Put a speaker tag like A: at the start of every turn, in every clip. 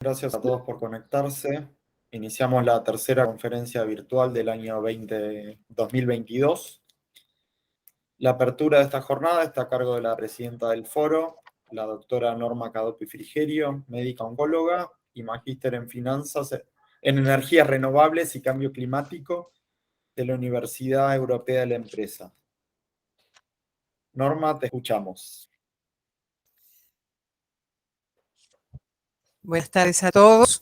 A: Gracias a todos por conectarse. Iniciamos la tercera conferencia virtual del año 2022. La apertura de esta jornada está a cargo de la presidenta del foro, la doctora Norma Cadopi Frigerio, médica oncóloga y magíster en finanzas en energías renovables y cambio climático de la Universidad Europea de la Empresa. Norma, te escuchamos.
B: Buenas tardes a todos.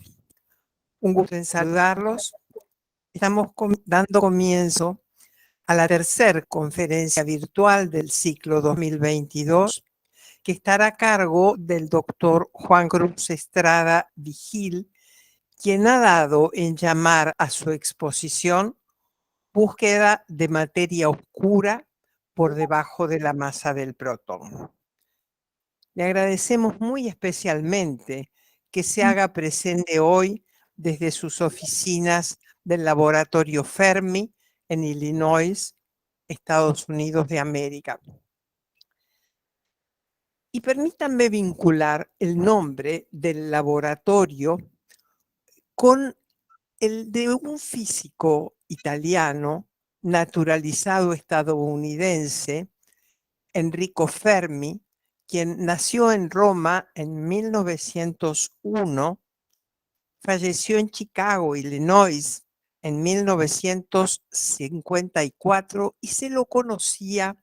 B: Un gusto en saludarlos. Estamos dando comienzo a la tercera conferencia virtual del ciclo 2022, que estará a cargo del doctor Juan Cruz Estrada Vigil, quien ha dado en llamar a su exposición Búsqueda de materia oscura por debajo de la masa del protón. Le agradecemos muy especialmente que se haga presente hoy desde sus oficinas del Laboratorio Fermi en Illinois, Estados Unidos de América. Y permítanme vincular el nombre del laboratorio con el de un físico italiano naturalizado estadounidense, Enrico Fermi, quien nació en Roma en 1901, falleció en Chicago, Illinois, en 1954 y se lo conocía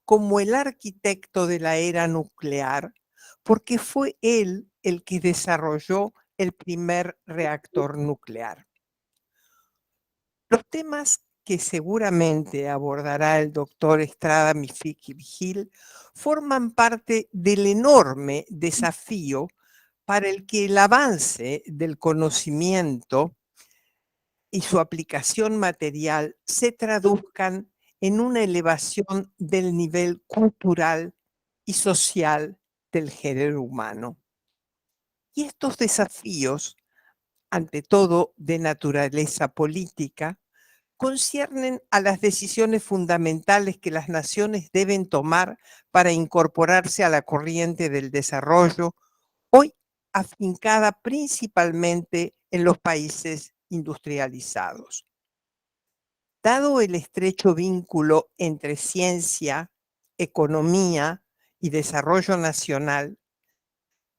B: como el arquitecto de la era nuclear, porque fue él el que desarrolló el primer reactor nuclear. Los temas que seguramente abordará el doctor Estrada Vigil forman parte del enorme desafío para el que el avance del conocimiento y su aplicación material se traduzcan en una elevación del nivel cultural y social del género humano. Y estos desafíos, ante todo de naturaleza política, conciernen a las decisiones fundamentales que las naciones deben tomar para incorporarse a la corriente del desarrollo, hoy afincada principalmente en los países industrializados. Dado el estrecho vínculo entre ciencia, economía y desarrollo nacional,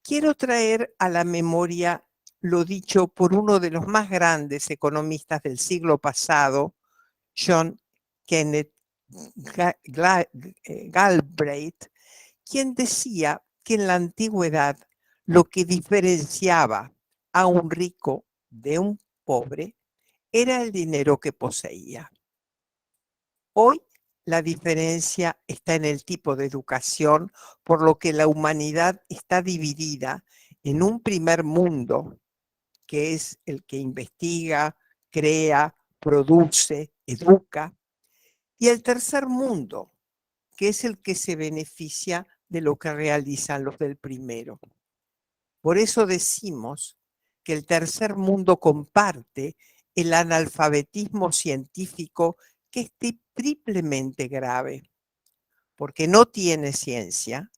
B: quiero traer a la memoria lo dicho por uno de los más grandes economistas del siglo pasado, John Kenneth Galbraith, quien decía que en la antigüedad lo que diferenciaba a un rico de un pobre era el dinero que poseía. Hoy la diferencia está en el tipo de educación, por lo que la humanidad está dividida en un primer mundo, que es el que investiga, crea, produce, educa, y el tercer mundo, que es el que se beneficia de lo que realizan los del primero. Por eso decimos que el tercer mundo comparte el analfabetismo científico, que es triplemente grave, porque no tiene ciencia,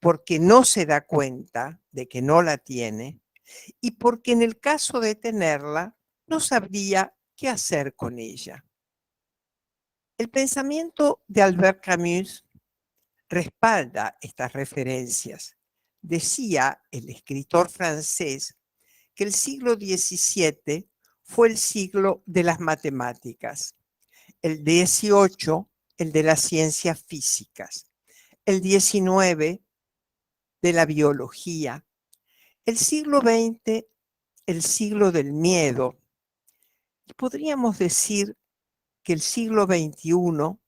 B: porque no se da cuenta de que no la tiene y porque en el caso de tenerla no sabría qué hacer con ella. El pensamiento de Albert Camus respalda estas referencias. Decía el escritor francés que el siglo XVII fue el siglo de las matemáticas, el XVIII el de las ciencias físicas, el XIX de la biología, el siglo XX el siglo del miedo. Y podríamos decir que el siglo XXI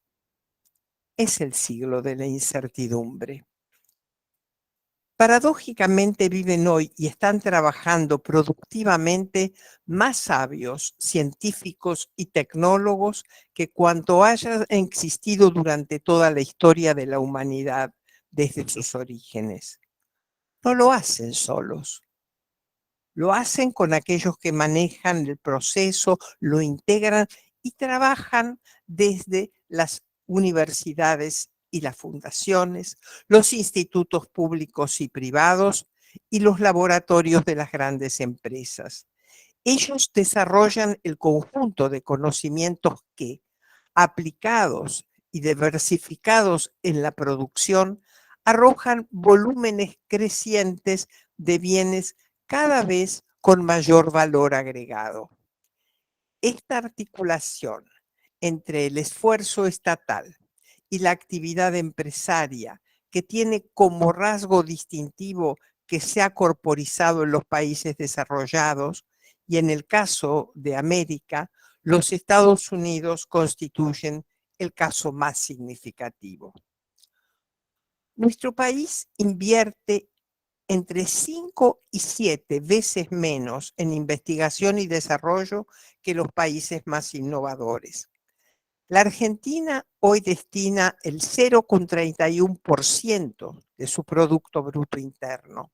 B: es el siglo de la incertidumbre. Paradójicamente viven hoy y están trabajando productivamente más sabios, científicos y tecnólogos que cuanto haya existido durante toda la historia de la humanidad desde sus orígenes. No lo hacen solos. Lo hacen con aquellos que manejan el proceso, lo integran y trabajan desde las universidades y las fundaciones, los institutos públicos y privados y los laboratorios de las grandes empresas. Ellos desarrollan el conjunto de conocimientos que, aplicados y diversificados en la producción, arrojan volúmenes crecientes de bienes cada vez con mayor valor agregado. Esta articulación entre el esfuerzo estatal y la actividad empresaria, que tiene como rasgo distintivo que se ha corporizado en los países desarrollados, y en el caso de América, los Estados Unidos constituyen el caso más significativo. Nuestro país invierte entre 5 y 7 veces menos en investigación y desarrollo que los países más innovadores. La Argentina hoy destina el 0,31% de su Producto Bruto Interno.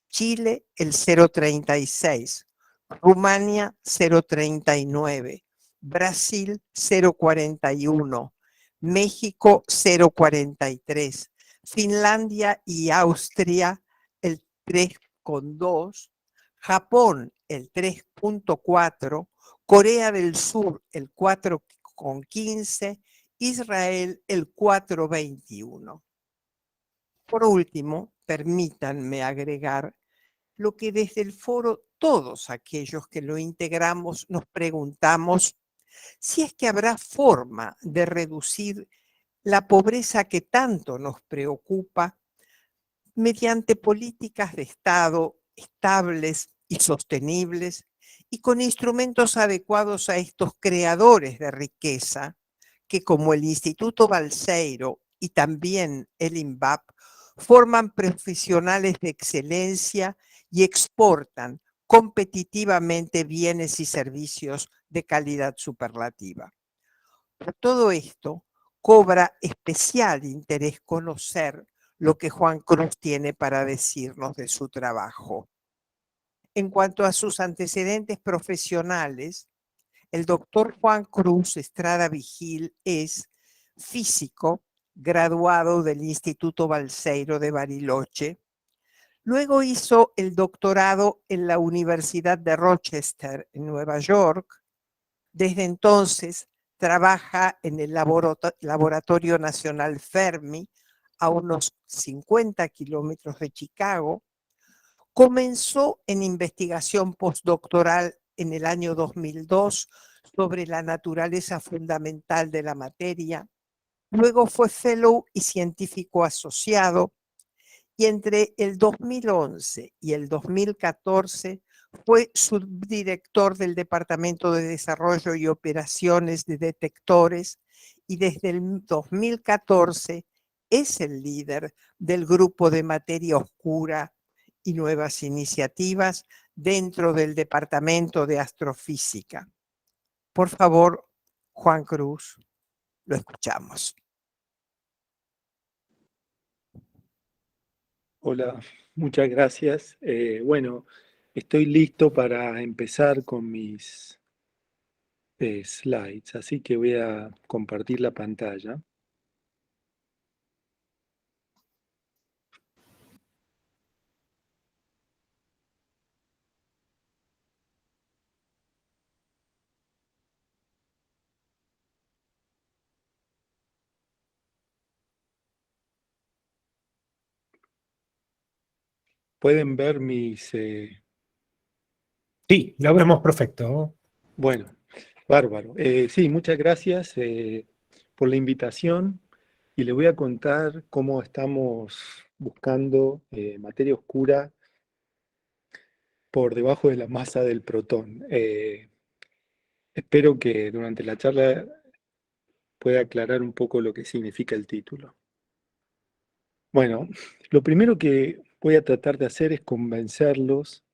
B: Chile el 0,36%, Rumania 0,39%, Brasil 0,41%, México 0,43%, Finlandia y Austria el 3,2%, Japón el 3,4%, Corea del Sur el 4,15%, Israel el 4,21%. Por último, permítanme agregar lo que desde el foro todos aquellos que lo integramos nos preguntamos: si es que habrá forma de reducir la pobreza que tanto nos preocupa mediante políticas de Estado estables y sostenibles y con instrumentos adecuados a estos creadores de riqueza que, como el Instituto Balseiro y también el INVAP, forman profesionales de excelencia y exportan competitivamente bienes y servicios de calidad superlativa. Por todo esto, cobra especial interés conocer lo que Juan Cruz tiene para decirnos de su trabajo. En cuanto a sus antecedentes profesionales, el doctor Juan Cruz Estrada Vigil es físico, graduado del Instituto Balseiro de Bariloche. Luego hizo el doctorado en la Universidad de Rochester, en Nueva York. Desde entonces trabaja en el Laboratorio Nacional Fermi, a unos 50 kilómetros de Chicago. Comenzó en investigación postdoctoral en el año 2002 sobre la naturaleza fundamental de la materia. Luego fue fellow y científico asociado, y entre el 2011 y el 2014 fue subdirector del Departamento de Desarrollo y Operaciones de Detectores, y desde el 2014 es el líder del grupo de materia oscura y nuevas iniciativas dentro del Departamento de Astrofísica. Por favor, Juan Cruz, lo escuchamos.
C: Hola, muchas gracias. Bueno, estoy listo para empezar con mis slides, así que voy a compartir la pantalla. ¿Pueden ver mis...?
D: Sí, lo vemos perfecto.
C: Bueno, bárbaro. Sí, muchas gracias por la invitación, y les voy a contar cómo estamos buscando materia oscura por debajo de la masa del protón. Espero que durante la charla pueda aclarar un poco lo que significa el título. Bueno, lo primero que voy a tratar de hacer es convencerlos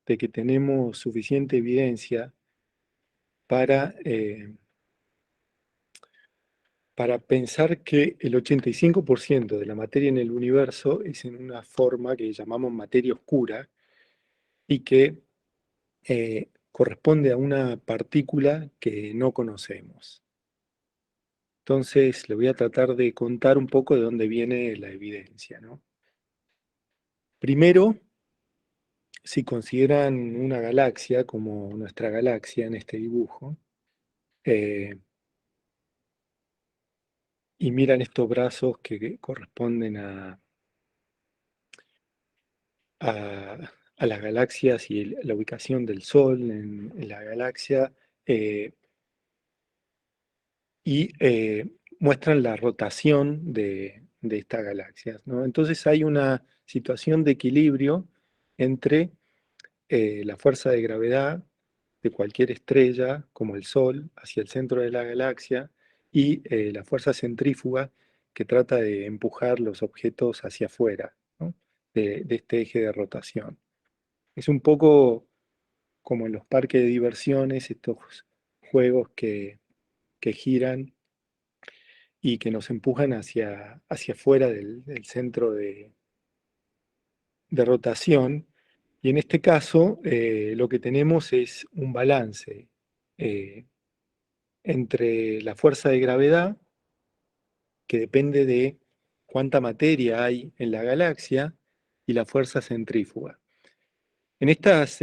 C: de que tenemos suficiente evidencia para pensar que el 85% de la materia en el universo es en una forma que llamamos materia oscura y que corresponde a una partícula que no conocemos. Entonces, le voy a tratar de contar un poco de dónde viene la evidencia, ¿no? Primero, si consideran una galaxia como nuestra galaxia en este dibujo, y miran estos brazos que corresponden a las galaxias y la ubicación del Sol en la galaxia, y muestran la rotación de estas galaxias, ¿no? Entonces hay una situación de equilibrio entre la fuerza de gravedad de cualquier estrella, como el Sol, hacia el centro de la galaxia, y la fuerza centrífuga que trata de empujar los objetos hacia afuera, ¿no? de este eje de rotación. Es un poco como en los parques de diversiones, estos juegos que giran y que nos empujan hacia afuera del centro de rotación. Y en este caso, lo que tenemos es un balance eh, entre la fuerza de gravedad, que depende de cuánta materia hay en la galaxia, y la fuerza centrífuga. En estas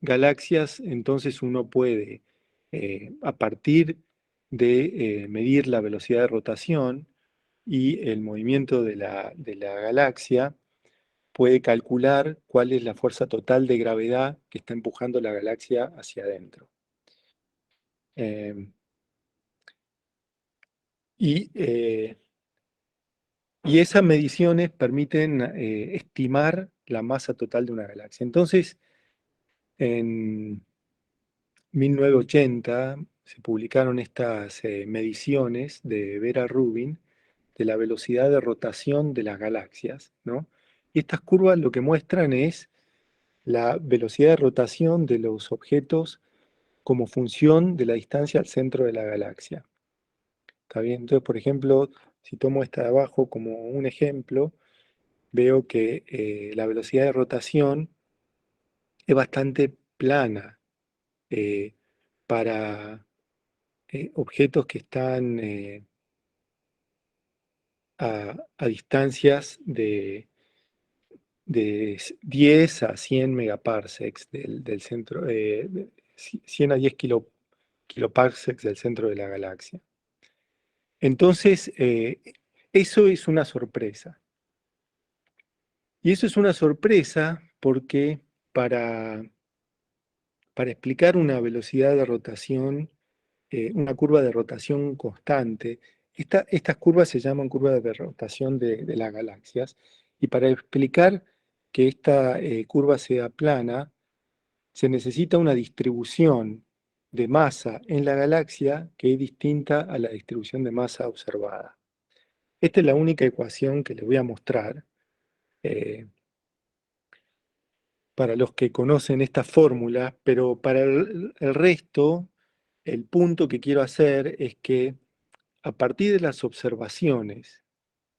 C: galaxias, entonces uno puede, a partir de medir la velocidad de rotación y el movimiento de la galaxia, puede calcular cuál es la fuerza total de gravedad que está empujando la galaxia hacia adentro. Eh, y, eh, y esas mediciones permiten estimar la masa total de una galaxia. Entonces, en 1980 se publicaron estas mediciones de Vera Rubin de la velocidad de rotación de las galaxias, ¿no? Y estas curvas lo que muestran es la velocidad de rotación de los objetos como función de la distancia al centro de la galaxia. ¿Está bien? Entonces, por ejemplo, si tomo esta de abajo como un ejemplo, veo que la velocidad de rotación es bastante plana eh, para objetos que están a distancias de 10 a 100 megaparsecs del centro, 100 a 10 kiloparsecs del centro de la galaxia. Entonces, eso es una sorpresa. Y eso es una sorpresa porque para, para explicar una velocidad de rotación, una curva de rotación constante, estas curvas se llaman curvas de rotación de las galaxias, y para explicar que esta curva sea plana, se necesita una distribución de masa en la galaxia que es distinta a la distribución de masa observada. Esta es la única ecuación que les voy a mostrar. Para los que conocen esta fórmula, pero para el resto, el punto que quiero hacer es que a partir de las observaciones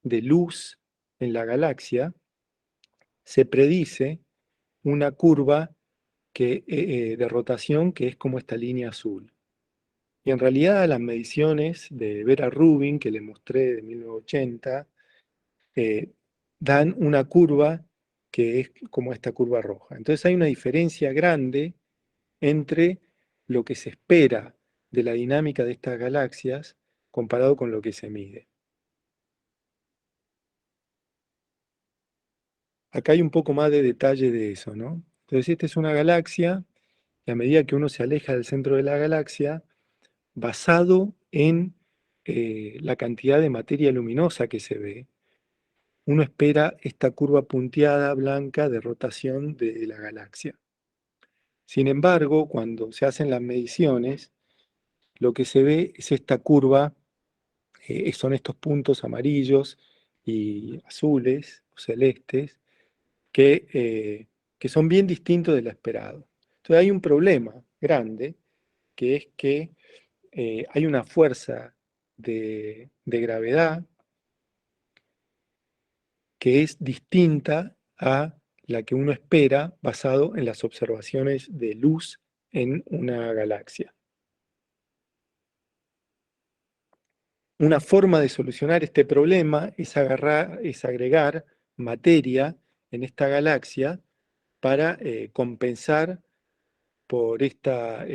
C: de luz en la galaxia, se predice una curva de rotación que es como esta línea azul. Y en realidad las mediciones de Vera Rubin, que les mostré de 1980, dan una curva que es como esta curva roja. Entonces hay una diferencia grande entre lo que se espera de la dinámica de estas galaxias comparado con lo que se mide. Acá hay un poco más de detalle de eso, ¿no? Entonces esta es una galaxia, y a medida que uno se aleja del centro de la galaxia, basado en la cantidad de materia luminosa que se ve, uno espera esta curva punteada blanca de rotación de la galaxia. Sin embargo, cuando se hacen las mediciones, lo que se ve es esta curva, son estos puntos amarillos y azules o celestes, que son bien distintos de lo esperado. Entonces hay un problema grande, que es que hay una fuerza de gravedad que es distinta a la que uno espera basado en las observaciones de luz en una galaxia. Una forma de solucionar este problema es agregar materia en esta galaxia para compensar por esta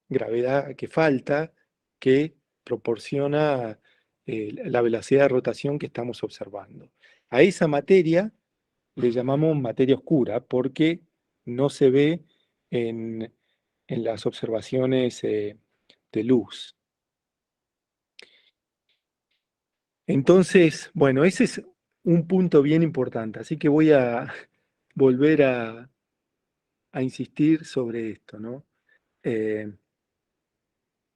C: gravedad que falta, que proporciona la velocidad de rotación que estamos observando. A esa materia le llamamos materia oscura porque no se ve en las observaciones de luz. Entonces, bueno, ese es un punto bien importante, así que voy a volver a insistir sobre esto, ¿no?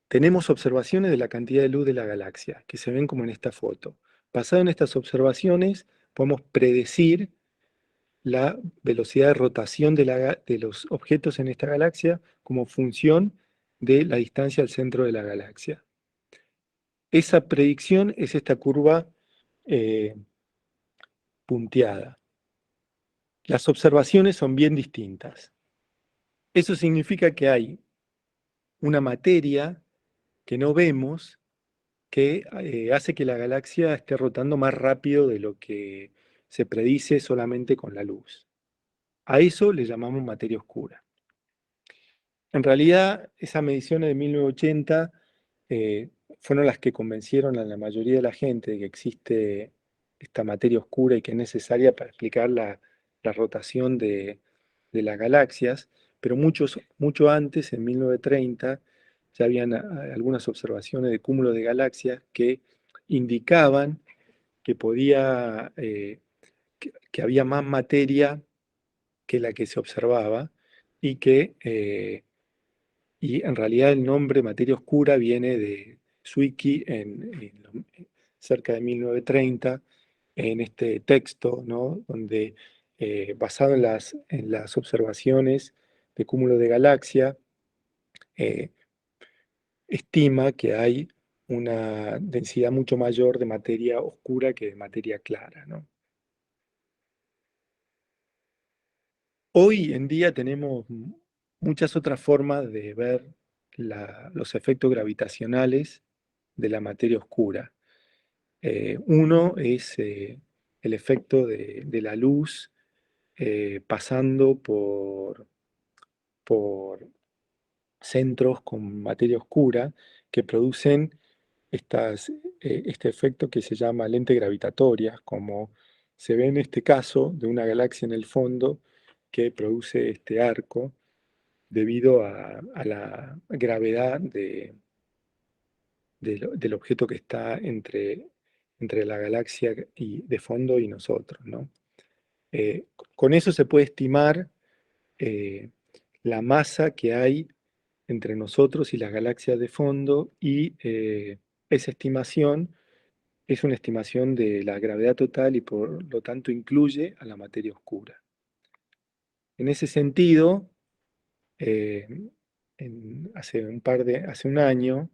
C: Tenemos observaciones de la cantidad de luz de la galaxia, que se ven como en esta foto. Basado en estas observaciones, podemos predecir la velocidad de rotación de los objetos en esta galaxia como función de la distancia al centro de la galaxia. Esa predicción es esta curva punteada. Las observaciones son bien distintas. Eso significa que hay una materia que no vemos que hace que la galaxia esté rotando más rápido de lo que se predice solamente con la luz. A eso le llamamos materia oscura. En realidad, esas mediciones de 1980 fueron las que convencieron a la mayoría de la gente de que existe esta materia oscura y que es necesaria para explicar la rotación de las galaxias, pero mucho antes, en 1930, ya habían algunas observaciones de cúmulos de galaxias que indicaban que que había más materia que la que se observaba y y en realidad el nombre materia oscura viene de Zwicky cerca de 1930, en este texto, ¿no? Donde, basado en las observaciones de cúmulo de galaxia, eh, estima que hay una densidad mucho mayor de materia oscura que de materia clara, ¿no? Hoy en día tenemos muchas otras formas de ver los efectos gravitacionales de la materia oscura. Uno es el efecto de la luz pasando por centros con materia oscura que producen este efecto que se llama lente gravitatoria, como se ve en este caso de una galaxia en el fondo que produce este arco debido a la gravedad del objeto que está entre la galaxia de fondo y nosotros, ¿no? Con eso se puede estimar eh, la masa que hay entre nosotros y las galaxias de fondo y esa estimación es una estimación de la gravedad total y por lo tanto incluye a la materia oscura. En ese sentido, eh, hace un año,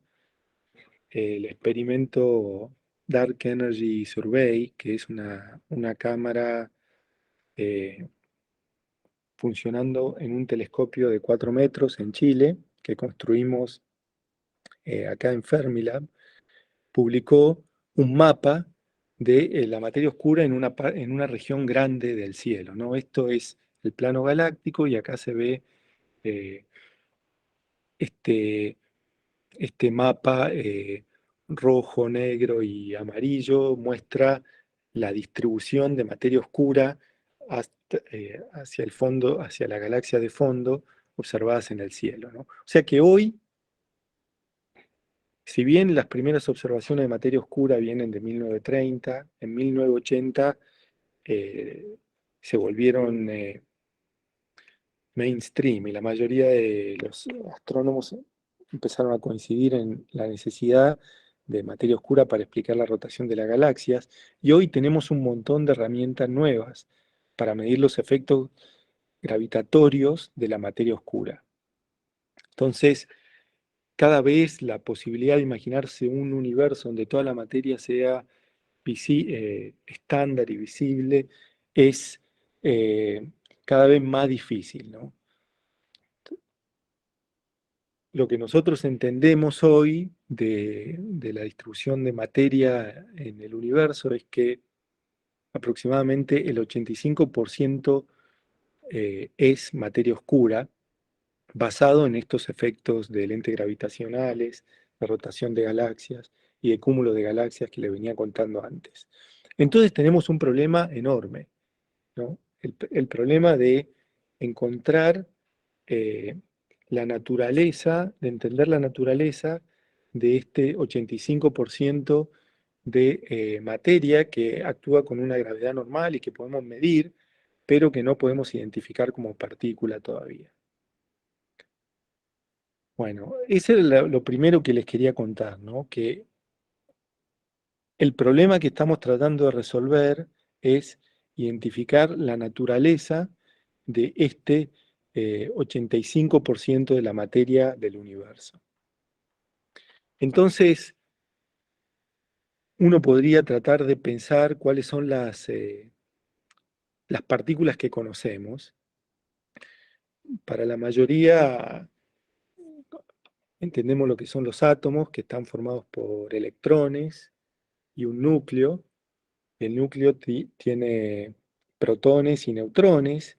C: el experimento Dark Energy Survey, que es una cámara eh, funcionando en un telescopio de 4 metros en Chile, que construimos acá en Fermilab, publicó un mapa de la materia oscura en una región grande del cielo, ¿no? Esto es el plano galáctico y acá se ve eh, este, este mapa rojo, negro y amarillo, muestra la distribución de materia oscura hacia el fondo, hacia la galaxia de fondo, observadas en el cielo, ¿no? O sea que hoy, si bien las primeras observaciones de materia oscura vienen de 1930, en 1980 eh, se volvieron mainstream y la mayoría de los astrónomos empezaron a coincidir en la necesidad de materia oscura para explicar la rotación de las galaxias, y hoy tenemos un montón de herramientas nuevas para medir los efectos gravitatorios de la materia oscura. Entonces, cada vez la posibilidad de imaginarse un universo donde toda la materia sea estándar y visible es cada vez más difícil, ¿no? Lo que nosotros entendemos hoy de la distribución de materia en el universo es que aproximadamente el 85% es materia oscura, basado en estos efectos de lentes gravitacionales, de rotación de galaxias y de cúmulo de galaxias que le venía contando antes. Entonces tenemos un problema enorme, ¿no? El problema de encontrar la naturaleza, de entender la naturaleza de este 85% de materia que actúa con una gravedad normal y que podemos medir, pero que no podemos identificar como partícula todavía. Bueno, ese es lo primero que les quería contar, ¿no? Que el problema que estamos tratando de resolver es identificar la naturaleza de este 85% de la materia del universo. Entonces, uno podría tratar de pensar cuáles son las partículas que conocemos. Para la mayoría entendemos lo que son los átomos, que están formados por electrones y un núcleo. El núcleo tiene protones y neutrones,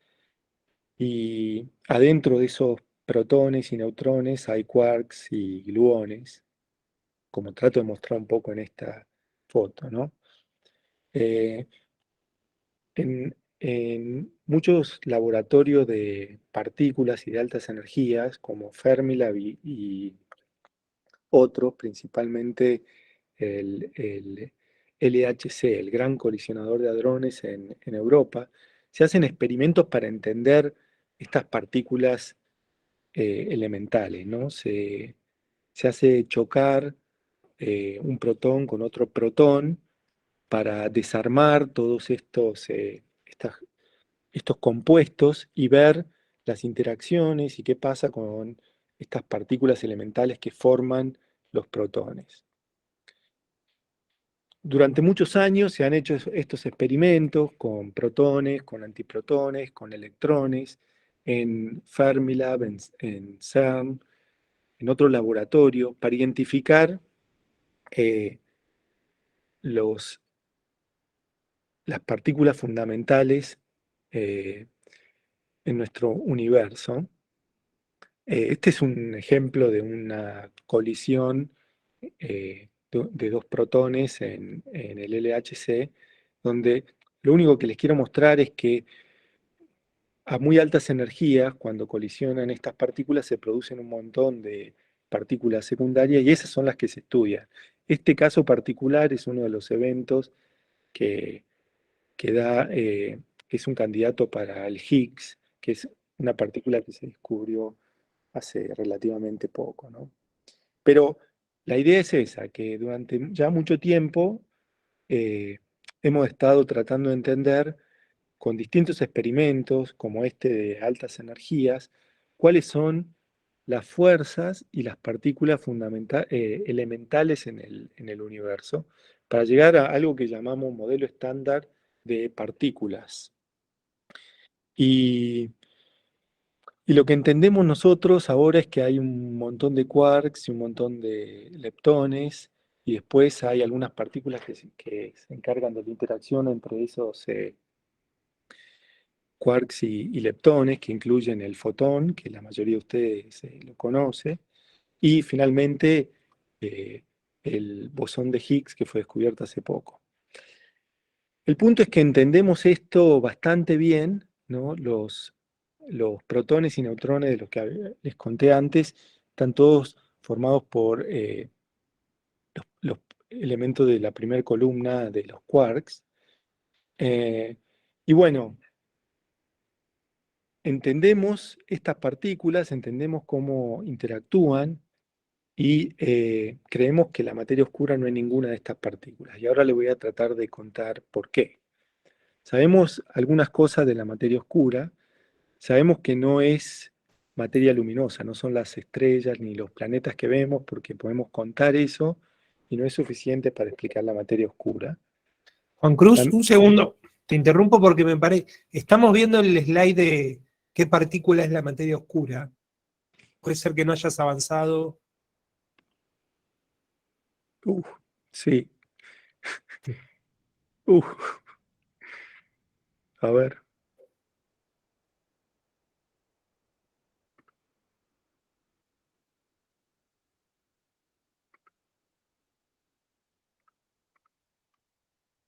C: y adentro de esos protones y neutrones hay quarks y gluones, como trato de mostrar un poco en esta foto, ¿no? Eh, en muchos laboratorios de partículas y de altas energías, como Fermilab y otros, principalmente el LHC, el Gran Colisionador de Hadrones en Europa, se hacen experimentos para entender estas partículas elementales, ¿no? Se hace chocar un protón con otro protón para desarmar todos estos compuestos y ver las interacciones y qué pasa con estas partículas elementales que forman los protones. Durante muchos años se han hecho estos experimentos con protones, con antiprotones, con electrones, en Fermilab, en CERN, en otro laboratorio, para identificar eh, las partículas fundamentales en nuestro universo. Este es un ejemplo de una colisión de dos protones en el LHC, donde lo único que les quiero mostrar es que a muy altas energías, cuando colisionan estas partículas, se producen un montón de partículas secundarias y esas son las que se estudian. Este caso particular es uno de los eventos que, es un candidato para el Higgs, que es una partícula que se descubrió hace relativamente poco, ¿no? Pero la idea es esa, que durante ya mucho tiempo eh, hemos estado tratando de entender con distintos experimentos, como este de altas energías, cuáles son las fuerzas y las partículas elementales en el universo, para llegar a algo que llamamos modelo estándar de partículas. Y lo que entendemos nosotros ahora es que hay un montón de quarks y un montón de leptones, y después hay algunas partículas que se encargan de la interacción entre esos quarks y leptones, que incluyen el fotón, que la mayoría de ustedes lo conoce, y finalmente el bosón de Higgs, que fue descubierto hace poco. El punto es que entendemos esto bastante bien, ¿no? Los protones y neutrones de los que les conté antes están todos formados por los elementos de la primera columna de los quarks. Y bueno, entendemos estas partículas, entendemos cómo interactúan y creemos que la materia oscura no es ninguna de estas partículas. Y ahora le voy a tratar de contar por qué. Sabemos algunas cosas de la materia oscura. Sabemos que no es materia luminosa, no son las estrellas ni los planetas que vemos, porque podemos contar eso y no es suficiente para explicar la materia oscura.
D: Juan Cruz, un segundo, te interrumpo porque me parece, estamos viendo el slide de qué partícula es la materia oscura. Puede ser que no hayas avanzado.
C: Sí. A ver.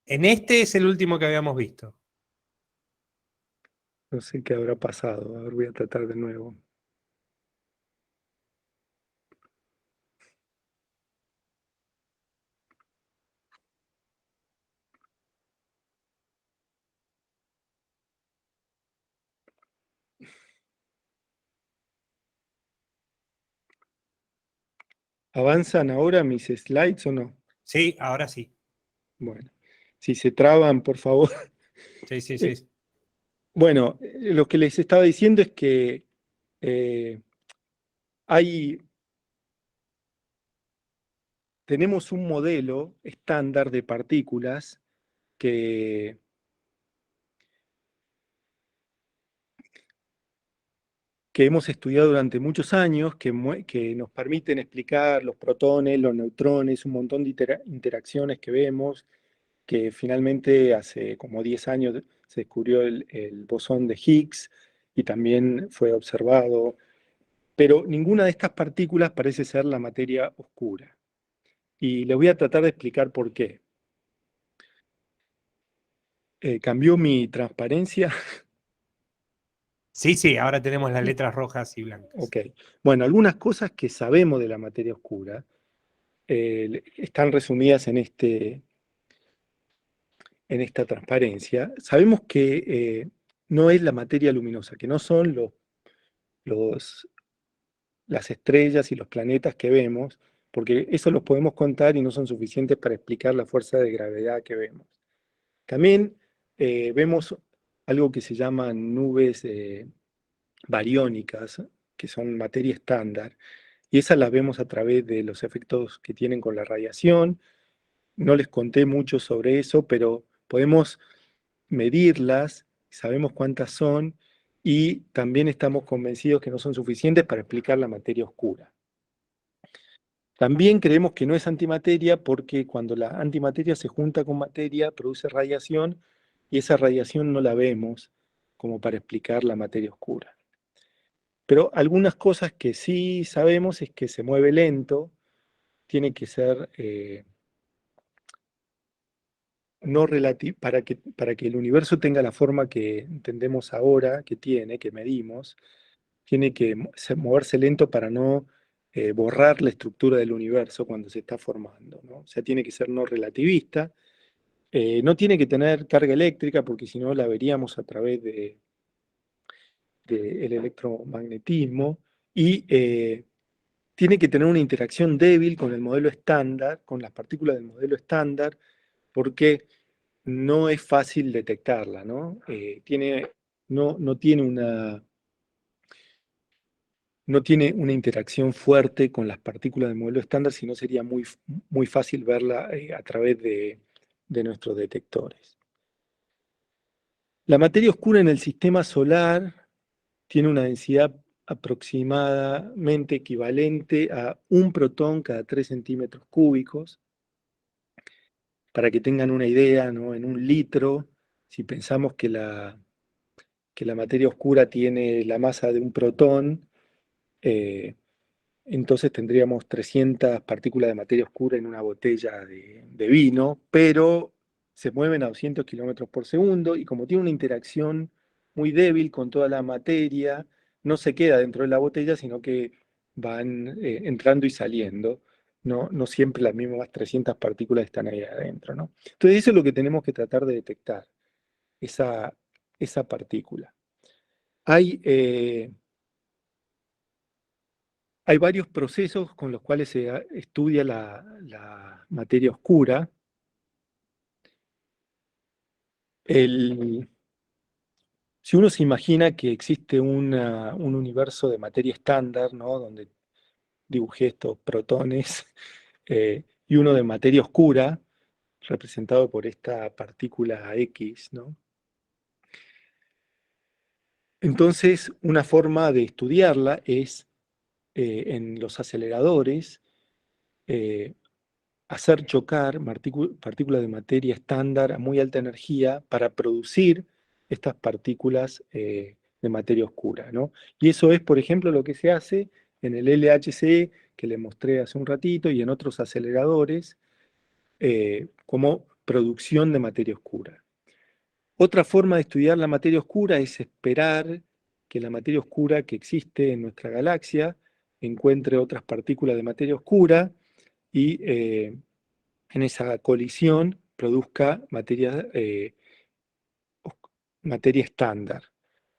D: En este es el último que habíamos visto.
C: No sé qué habrá pasado. A ver, voy a tratar de nuevo. ¿Avanzan ahora mis slides o no?
D: Sí, ahora sí.
C: Bueno, si se traban, por favor.
D: Sí, sí,
C: Eh,
D: sí.
C: Bueno, lo que les estaba diciendo es que hay, tenemos un modelo estándar de partículas que, que hemos estudiado durante muchos años, que nos permiten explicar los protones, los neutrones, un montón de interacciones que vemos, que finalmente hace como 10 años se descubrió el bosón de Higgs y también fue observado, pero ninguna de estas partículas parece ser la materia oscura. Y les voy a tratar de explicar por qué. ¿Cambió mi transparencia?
D: Sí, sí, ahora tenemos las letras rojas y blancas.
C: Ok. Bueno, algunas cosas que sabemos de la materia oscura están resumidas en esta transparencia. Sabemos que no es la materia luminosa, que no son los, las estrellas y los planetas que vemos, porque eso los podemos contar y no son suficientes para explicar la fuerza de gravedad que vemos. También vemos algo que se llaman nubes bariónicas, que son materia estándar, y esas las vemos a través de los efectos que tienen con la radiación. No les conté mucho sobre eso, pero podemos medirlas, sabemos cuántas son, y también estamos convencidos que no son suficientes para explicar la materia oscura. También creemos que no es antimateria porque cuando la antimateria se junta con materia produce radiación y esa radiación no la vemos como para explicar la materia oscura. Pero algunas cosas que sí sabemos es que se mueve lento, tiene que ser no para que el universo tenga la forma que entendemos ahora, que tiene, que medimos, tiene que moverse lento para no borrar la estructura del universo cuando se está formando, ¿no? O sea, tiene que ser no relativista, no tiene que tener carga eléctrica porque si no la veríamos a través del electromagnetismo y tiene que tener una interacción débil con el modelo estándar, con las partículas del modelo estándar, porque no es fácil detectarla, ¿no? No tiene no tiene una interacción fuerte con las partículas del modelo estándar, sino sería muy fácil verla a través de nuestros detectores. La materia oscura en el sistema solar tiene una densidad aproximadamente equivalente a un protón cada 3 centímetros cúbicos. Para que tengan una idea, ¿no? En un litro, si pensamos que la materia oscura tiene la masa de un protón, eh, entonces tendríamos 300 partículas de materia oscura en una botella de vino, pero se mueven a 200 kilómetros por segundo y como tiene una interacción muy débil con toda la materia, no se queda dentro de la botella, sino que van entrando y saliendo. No siempre las mismas 300 partículas están ahí adentro, ¿no? Entonces eso es lo que tenemos que tratar de detectar, esa, esa partícula. Hay Hay varios procesos con los cuales se estudia la materia oscura. Si uno se imagina que existe un universo de materia estándar, ¿no? Donde dibujé estos protones, y uno de materia oscura, representado por esta partícula X, ¿no? Entonces, una forma de estudiarla es en los aceleradores, eh, hacer chocar partículas de materia estándar a muy alta energía para producir estas partículas de materia oscura, ¿no? Y eso es, por ejemplo, lo que se hace en el LHC, que le mostré hace un ratito, y en otros aceleradores, como producción de materia oscura. Otra forma de estudiar la materia oscura es esperar que la materia oscura que existe en nuestra galaxia encuentre otras partículas de materia oscura y en esa colisión produzca materia estándar.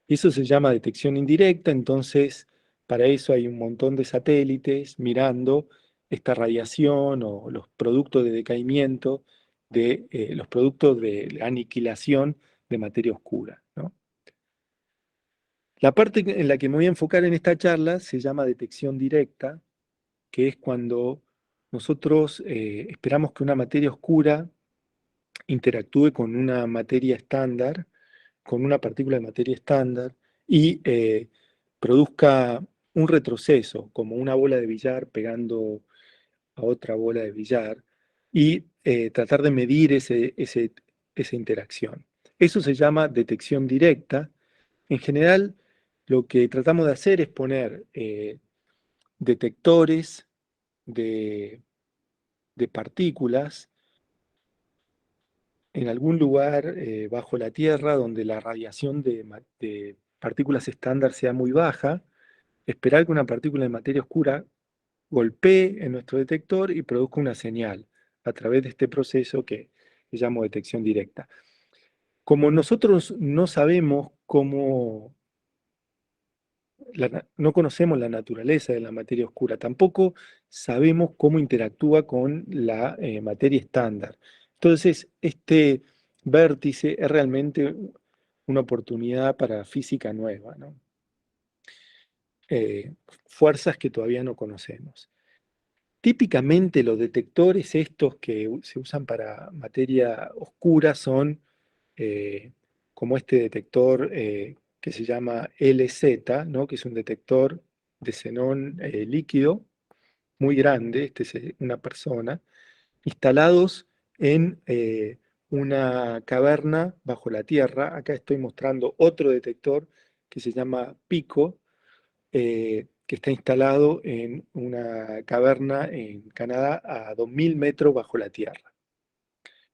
C: Y eso se llama detección indirecta, entonces para eso hay un montón de satélites mirando esta radiación o los productos de decaimiento, los productos de aniquilación de materia oscura, ¿no? La parte en la que me voy a enfocar en esta charla se llama detección directa, que es cuando nosotros esperamos que una materia oscura interactúe con una materia estándar, con una partícula de materia estándar, y produzca un retroceso, como una bola de billar pegando a otra bola de billar, y tratar de medir esa interacción. Eso se llama detección directa. En general, lo que tratamos de hacer es poner detectores de partículas en algún lugar bajo la Tierra donde la radiación de partículas estándar sea muy baja, esperar que una partícula de materia oscura golpee en nuestro detector y produzca una señal a través de este proceso que llamo detección directa. Como nosotros no sabemos cómo, no conocemos la naturaleza de la materia oscura, tampoco sabemos cómo interactúa con la materia estándar. Entonces, este vértice es realmente una oportunidad para física nueva, ¿no? Fuerzas que todavía no conocemos. Típicamente los detectores estos que se usan para materia oscura son como este detector que se llama LZ, ¿no? Que es un detector de xenón líquido muy grande, este es una persona, instalados en una caverna bajo la tierra. Acá estoy mostrando otro detector que se llama PICO, que está instalado en una caverna en Canadá a 2000 metros bajo la tierra.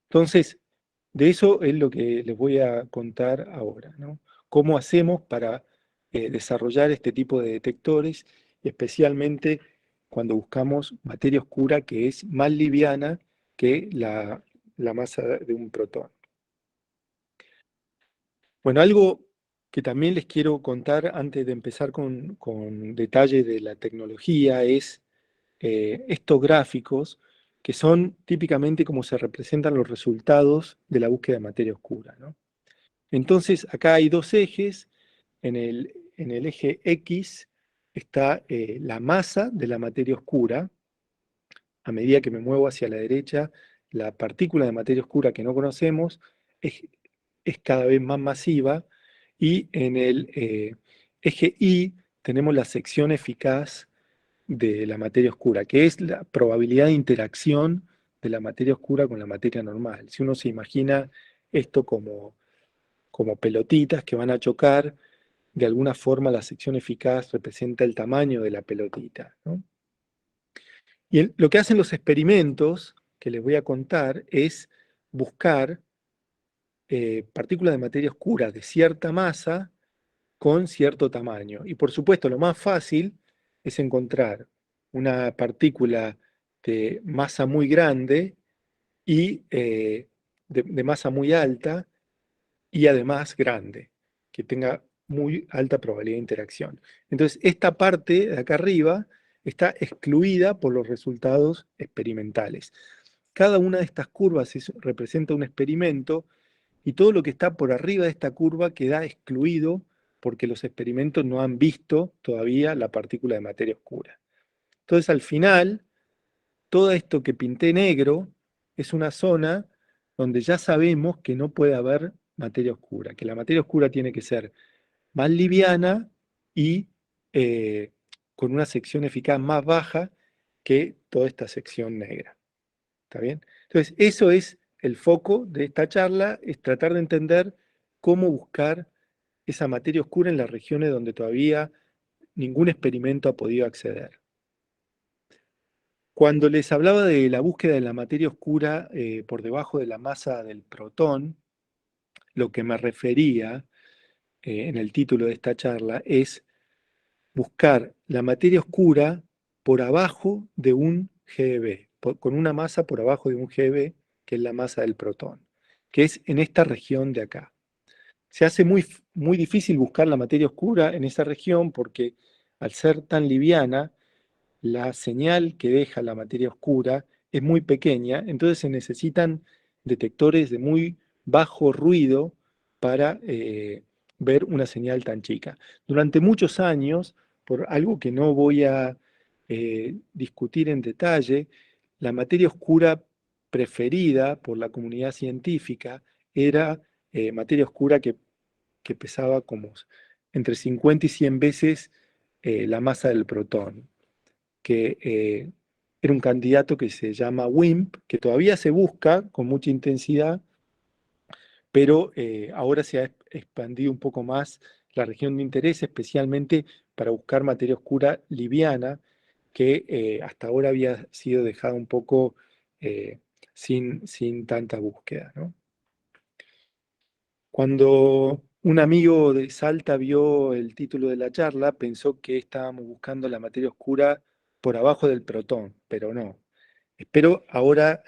C: Entonces, de eso es lo que les voy a contar ahora, ¿no? Cómo hacemos para desarrollar este tipo de detectores, especialmente cuando buscamos materia oscura que es más liviana que la masa de un protón. Bueno, algo que también les quiero contar antes de empezar con detalles de la tecnología es estos gráficos que son típicamente como se representan los resultados de la búsqueda de materia oscura, ¿no? Entonces, acá hay dos ejes. En el eje X está la masa de la materia oscura. A medida que me muevo hacia la derecha, la partícula de materia oscura que no conocemos es cada vez más masiva. Y en el eje Y tenemos la sección eficaz de la materia oscura, que es la probabilidad de interacción de la materia oscura con la materia normal. Si uno se imagina esto como pelotitas que van a chocar, de alguna forma la sección eficaz representa el tamaño de la pelotita, ¿no? Y lo que hacen los experimentos que les voy a contar es buscar partículas de materia oscura de cierta masa con cierto tamaño. Y por supuesto, lo más fácil es encontrar una partícula de masa muy grande y de masa muy alta y además grande, que tenga muy alta probabilidad de interacción. Entonces, esta parte de acá arriba está excluida por los resultados experimentales. Cada una de estas curvas representa un experimento y todo lo que está por arriba de esta curva queda excluido porque los experimentos no han visto todavía la partícula de materia oscura. Entonces, al final, todo esto que pinté negro es una zona donde ya sabemos que no puede haber materia oscura, que la materia oscura tiene que ser más liviana y con una sección eficaz más baja que toda esta sección negra. ¿Está bien? Entonces, eso es el foco de esta charla, es tratar de entender cómo buscar esa materia oscura en las regiones donde todavía ningún experimento ha podido acceder. Cuando les hablaba de la búsqueda de la materia oscura por debajo de la masa del protón, lo que me refería en el título de esta charla es buscar la materia oscura por abajo de un GeV, con una masa por abajo de un GeV, que es la masa del protón, que es en esta región de acá. Se hace muy difícil buscar la materia oscura en esa región porque al ser tan liviana, la señal que deja la materia oscura es muy pequeña, entonces se necesitan detectores de muy bajo ruido para ver una señal tan chica. Durante muchos años, por algo que no voy a discutir en detalle, la materia oscura preferida por la comunidad científica era materia oscura que pesaba como entre 50 y 100 veces la masa del protón, que era un candidato que se llama WIMP, que todavía se busca con mucha intensidad, pero ahora se ha expandido un poco más la región de interés, especialmente para buscar materia oscura liviana, que hasta ahora había sido dejada un poco sin tanta búsqueda, ¿no? Cuando un amigo de Salta vio el título de la charla, pensó que estábamos buscando la materia oscura por abajo del protón, pero no. Espero ahora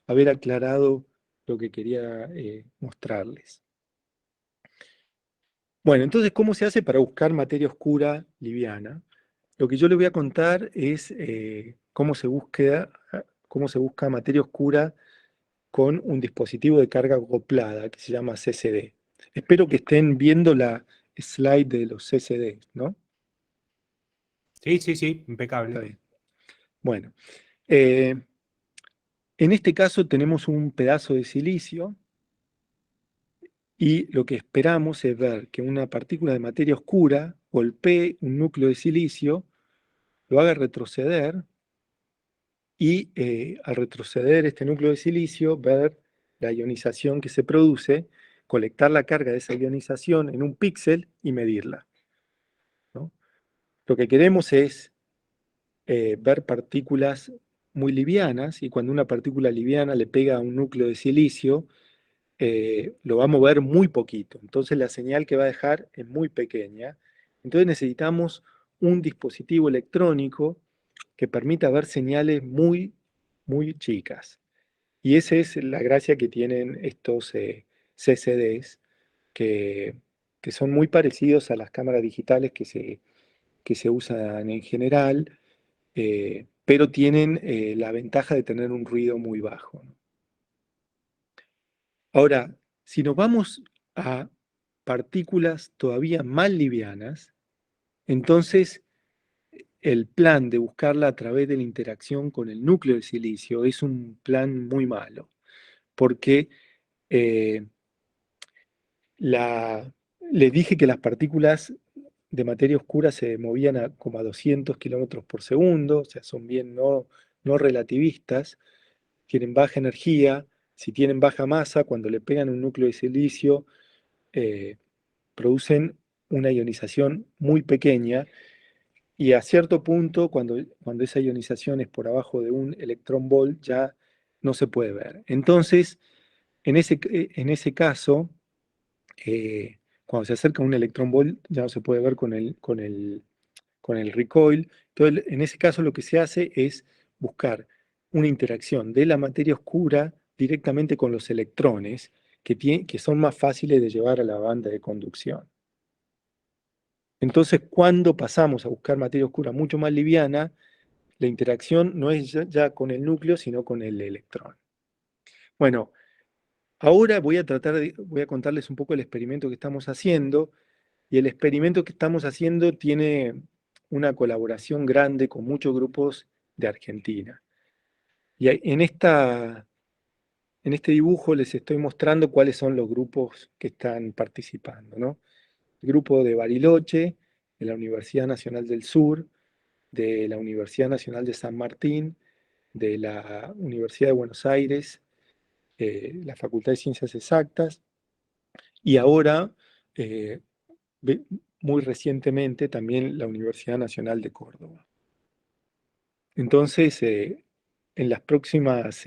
C: haber aclarado lo que quería mostrarles. Bueno, entonces, ¿cómo se hace para buscar materia oscura liviana? Lo que yo les voy a contar es cómo se busca materia oscura con un dispositivo de carga acoplada que se llama CCD. Espero que estén viendo la slide de los CCD, ¿no?
D: Sí, sí, sí,
C: Está
D: impecable.
C: bien. Bueno, en este caso tenemos un pedazo de silicio y lo que esperamos es ver que una partícula de materia oscura golpee un núcleo de silicio, lo haga retroceder y al retroceder este núcleo de silicio, ver la ionización que se produce, colectar la carga de esa ionización en un píxel y medirla, ¿no? Lo que queremos es ver partículas muy livianas, y cuando una partícula liviana le pega a un núcleo de silicio, lo va a mover muy poquito. Entonces la señal que va a dejar es muy pequeña. Entonces necesitamos un dispositivo electrónico que permita ver señales muy, muy chicas. Y esa es la gracia que tienen estos CCDs, que, que son muy parecidos a las cámaras digitales que se usan en general, pero tienen la ventaja de tener un ruido muy bajo, ¿no? Ahora, si nos vamos a partículas todavía más livianas, entonces el plan de buscarla a través de la interacción con el núcleo de silicio es un plan muy malo, porque eh, les dije que las partículas de materia oscura se movían como a 200 kilómetros por segundo, o sea, son bien no relativistas, tienen baja energía. Si tienen baja masa, cuando le pegan un núcleo de silicio, producen una ionización muy pequeña, y a cierto punto, cuando esa ionización es por abajo de un electrón volt, ya no se puede ver. Entonces, en ese caso, cuando se acerca un electrón volt, ya no se puede ver con el recoil. Entonces, en ese caso lo que se hace es buscar una interacción de la materia oscura directamente con los electrones, que son más fáciles de llevar a la banda de conducción. Entonces, cuando pasamos a buscar materia oscura mucho más liviana, la interacción no es ya con el núcleo, sino con el electrón. Bueno, ahora voy a contarles un poco el experimento que estamos haciendo, y el experimento que estamos haciendo tiene una colaboración grande con muchos grupos de Argentina. Y en este dibujo les estoy mostrando cuáles son los grupos que están participando, ¿no? El grupo de Bariloche, de la Universidad Nacional del Sur, de la Universidad Nacional de San Martín, de la Universidad de Buenos Aires, la Facultad de Ciencias Exactas, Y ahora, muy recientemente, también la Universidad Nacional de Córdoba. Entonces, en las próximas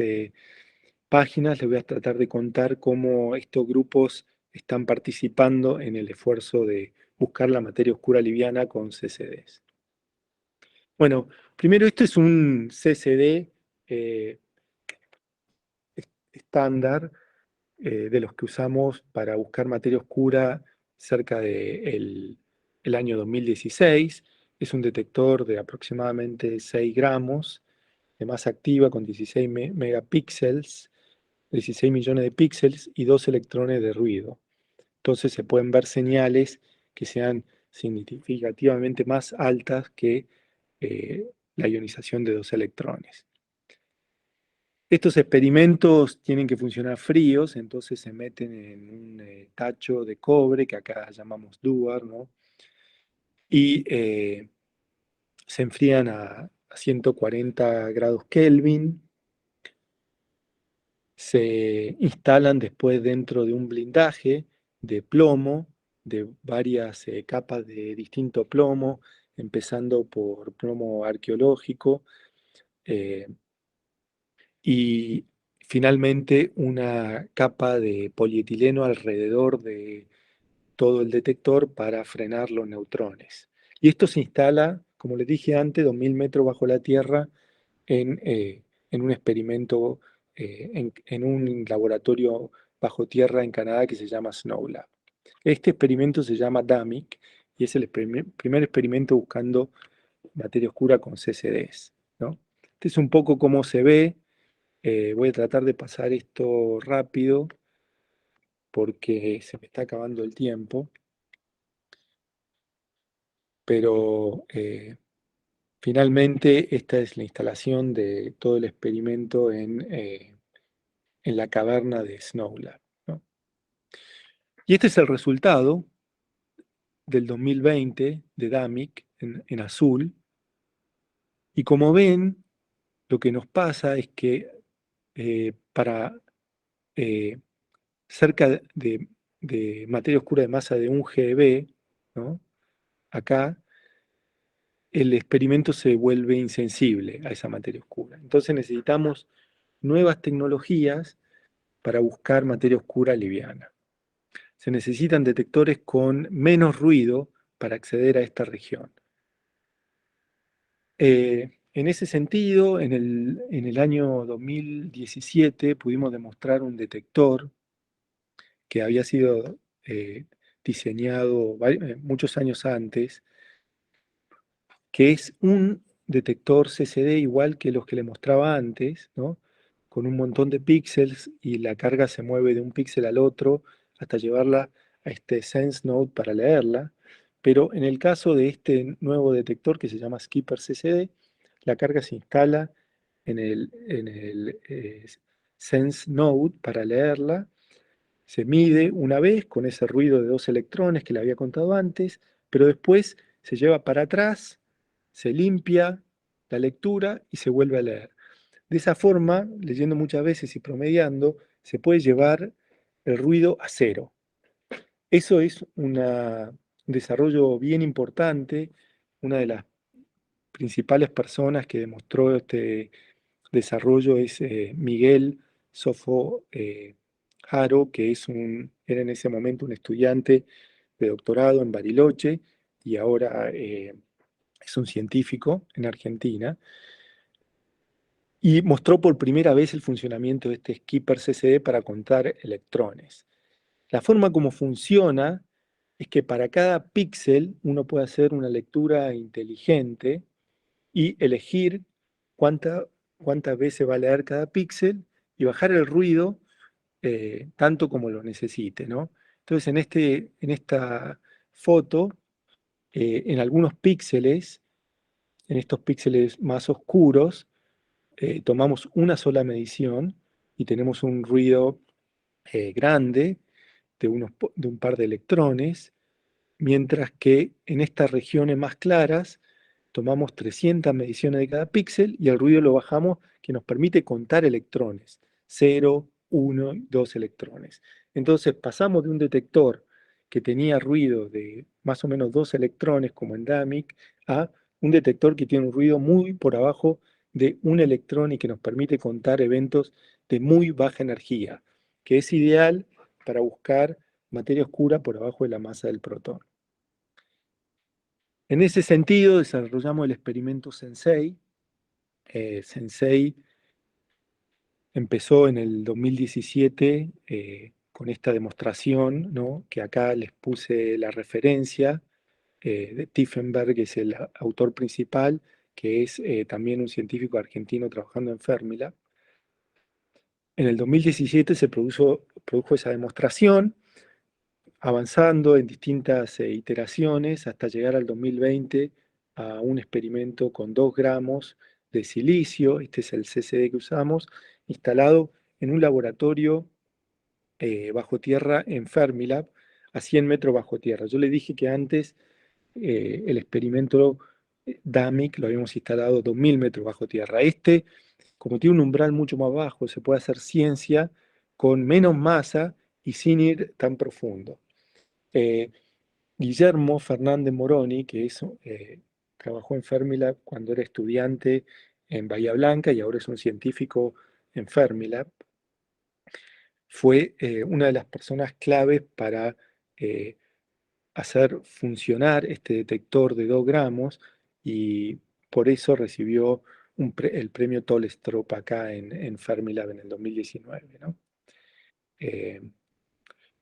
C: páginas les voy a tratar de contar cómo estos grupos están participando en el esfuerzo de buscar la materia oscura liviana con CCDs. Bueno, primero esto es un CCD estándar de los que usamos para buscar materia oscura cerca del año 2016. Es un detector de aproximadamente 6 gramos de masa activa con 16 megapíxeles, 16 millones de píxeles y 2 electrones de ruido. Entonces se pueden ver señales que sean significativamente más altas que la ionización de 2 electrones. Estos experimentos tienen que funcionar fríos, entonces se meten en un tacho de cobre, que acá llamamos Dewar, ¿no? Y se enfrían a 140 grados Kelvin. Se instalan después dentro de un blindaje de plomo, de varias capas de distinto plomo, empezando por plomo arqueológico, y finalmente una capa de polietileno alrededor de todo el detector para frenar los neutrones. Y esto se instala, como les dije antes, 2000 metros bajo la Tierra en un experimento, en un laboratorio bajo tierra en Canadá que se llama SNOWLab. Este experimento se llama DAMIC y es el primer experimento buscando materia oscura con CCDs, ¿no? Este es un poco cómo se ve. Voy a tratar de pasar esto rápido porque se me está acabando el tiempo, pero finalmente esta es la instalación de todo el experimento en la caverna de SNOWLab, ¿no? Y este es el resultado del 2020 de DAMIC en azul. Y como ven, lo que nos pasa es que para cerca de materia oscura de masa de 1 GeV, ¿no? Acá el experimento se vuelve insensible a esa materia oscura. Entonces necesitamos nuevas tecnologías para buscar materia oscura liviana. Se necesitan detectores con menos ruido para acceder a esta región. En ese sentido, en el año 2017 pudimos demostrar un detector que había sido diseñado muchos años antes, que es un detector CCD igual que los que le mostraba antes, ¿no? Con un montón de píxeles y la carga se mueve de un píxel al otro hasta llevarla a este Sense Node para leerla. Pero en el caso de este nuevo detector que se llama Skipper CCD, la carga se instala en el Sense Node para leerla, se mide una vez con ese ruido de 2 electrones que le había contado antes, pero después se lleva para atrás, se limpia la lectura y se vuelve a leer. De esa forma, leyendo muchas veces y promediando, se puede llevar el ruido a 0. Eso es un desarrollo bien importante. Una de las principales personas que demostró este desarrollo es Miguel Sofo Haro, que era en ese momento un estudiante de doctorado en Bariloche y ahora es un científico en Argentina. Y mostró por primera vez el funcionamiento de este Skipper CCD para contar electrones. La forma como funciona es que para cada píxel uno puede hacer una lectura inteligente y elegir cuántas veces va a leer cada píxel y bajar el ruido tanto como lo necesite, ¿no? Entonces en esta foto, en algunos píxeles, en estos píxeles más oscuros, tomamos una sola medición y tenemos un ruido grande de un par de electrones, mientras que en estas regiones más claras tomamos 300 mediciones de cada píxel y el ruido lo bajamos, que nos permite contar electrones, 0, 1 y 2 electrones. Entonces pasamos de un detector que tenía ruido de más o menos 2 electrones, como en DAMIC, a un detector que tiene un ruido muy por abajo de un electrón y que nos permite contar eventos de muy baja energía, que es ideal para buscar materia oscura por abajo de la masa del protón. En ese sentido, desarrollamos el experimento SENSEI. SENSEI empezó en el 2017 con esta demostración, ¿no? Que acá les puse la referencia de Tiefenberg, que es el autor principal, que es también un científico argentino trabajando en Fermilab. En el 2017 se produjo esa demostración, avanzando en distintas iteraciones hasta llegar al 2020 a un experimento con 2 gramos de silicio, este es el CCD que usamos, instalado en un laboratorio bajo tierra en Fermilab, a 100 metros bajo tierra. Yo le dije que antes el experimento DAMIC lo habíamos instalado 2000 metros bajo tierra. Este, como tiene un umbral mucho más bajo, se puede hacer ciencia con menos masa y sin ir tan profundo. Guillermo Fernández Moroni, que trabajó en Fermilab cuando era estudiante en Bahía Blanca y ahora es un científico en Fermilab, fue una de las personas claves para hacer funcionar este detector de 2 gramos y por eso recibió el premio Tollstrop acá en Fermilab en el 2019, ¿no?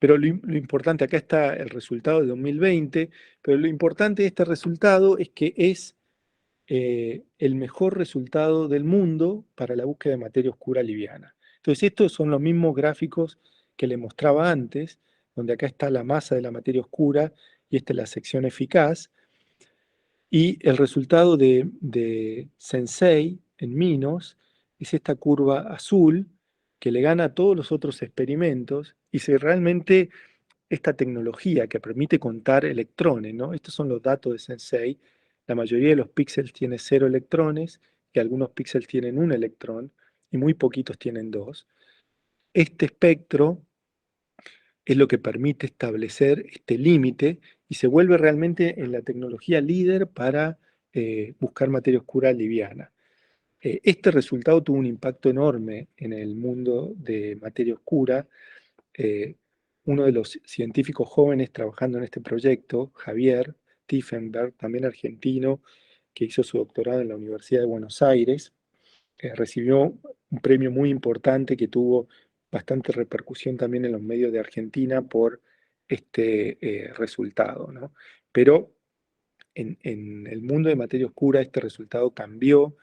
C: Pero lo importante, acá está el resultado de 2020, pero lo importante de este resultado es que es el mejor resultado del mundo para la búsqueda de materia oscura liviana. Entonces, estos son los mismos gráficos que le mostraba antes, donde acá está la masa de la materia oscura y esta es la sección eficaz. Y el resultado de Sensei en Minos es esta curva azul que le gana a todos los otros experimentos y si realmente esta tecnología que permite contar electrones, ¿no? Estos son los datos de Sensei. La mayoría de los píxeles tiene 0 electrones y algunos píxeles tienen 1 electrón y muy poquitos tienen 2. Este espectro es lo que permite establecer este límite y se vuelve realmente en la tecnología líder para buscar materia oscura liviana. Este resultado tuvo un impacto enorme en el mundo de materia oscura. Uno de los científicos jóvenes trabajando en este proyecto, Javier Tiefenberg, también argentino, que hizo su doctorado en la Universidad de Buenos Aires, recibió un premio muy importante que tuvo bastante repercusión también en los medios de Argentina por este resultado, ¿no? Pero en el mundo de materia oscura este resultado cambió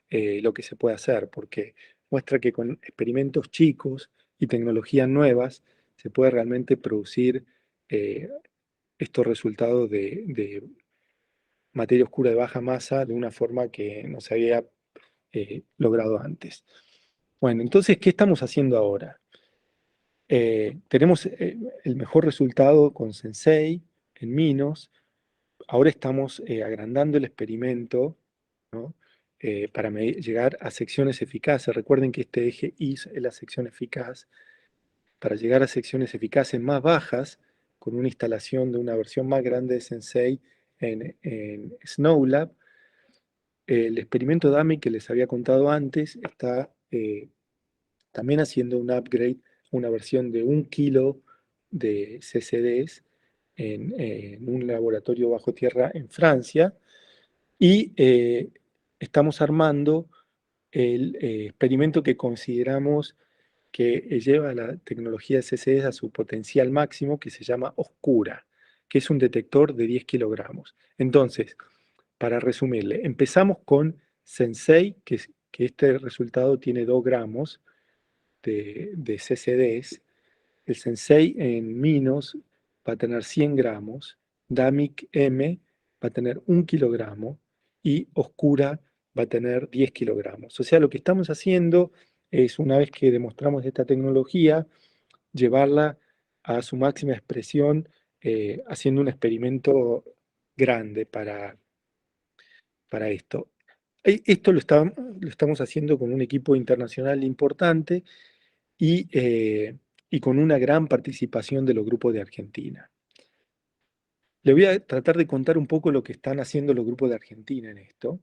C: lo que se puede hacer, porque muestra que con experimentos chicos y tecnologías nuevas se puede realmente producir estos resultados de materia oscura de baja masa de una forma que no se había logrado antes. Bueno, entonces, ¿qué estamos haciendo ahora? Tenemos el mejor resultado con Sensei en Minos. Ahora estamos agrandando el experimento, ¿no? Para llegar a secciones eficaces. Recuerden que este eje Y es la sección eficaz. Para llegar a secciones eficaces más bajas, con una instalación de una versión más grande de Sensei en SnowLab, el experimento DAMI que les había contado antes está también haciendo un upgrade, una versión de 1 kilo de CCDs en un laboratorio bajo tierra en Francia. Y estamos armando el experimento que consideramos que lleva la tecnología de CCDs a su potencial máximo, que se llama Oscura, que es un detector de 10 kilogramos. Entonces, para resumirle, empezamos con Sensei, que este resultado tiene 2 gramos de CCDs. El Sensei en Minos va a tener 100 gramos, DAMIC M va a tener 1 kilogramo y Oscura va a tener 10 kilogramos. O sea, lo que estamos haciendo es, una vez que demostramos esta tecnología, llevarla a su máxima expresión haciendo un experimento grande para esto. Esto lo estamos haciendo con un equipo internacional importante y y con una gran participación de los grupos de Argentina. Le voy a tratar de contar un poco lo que están haciendo los grupos de Argentina en esto,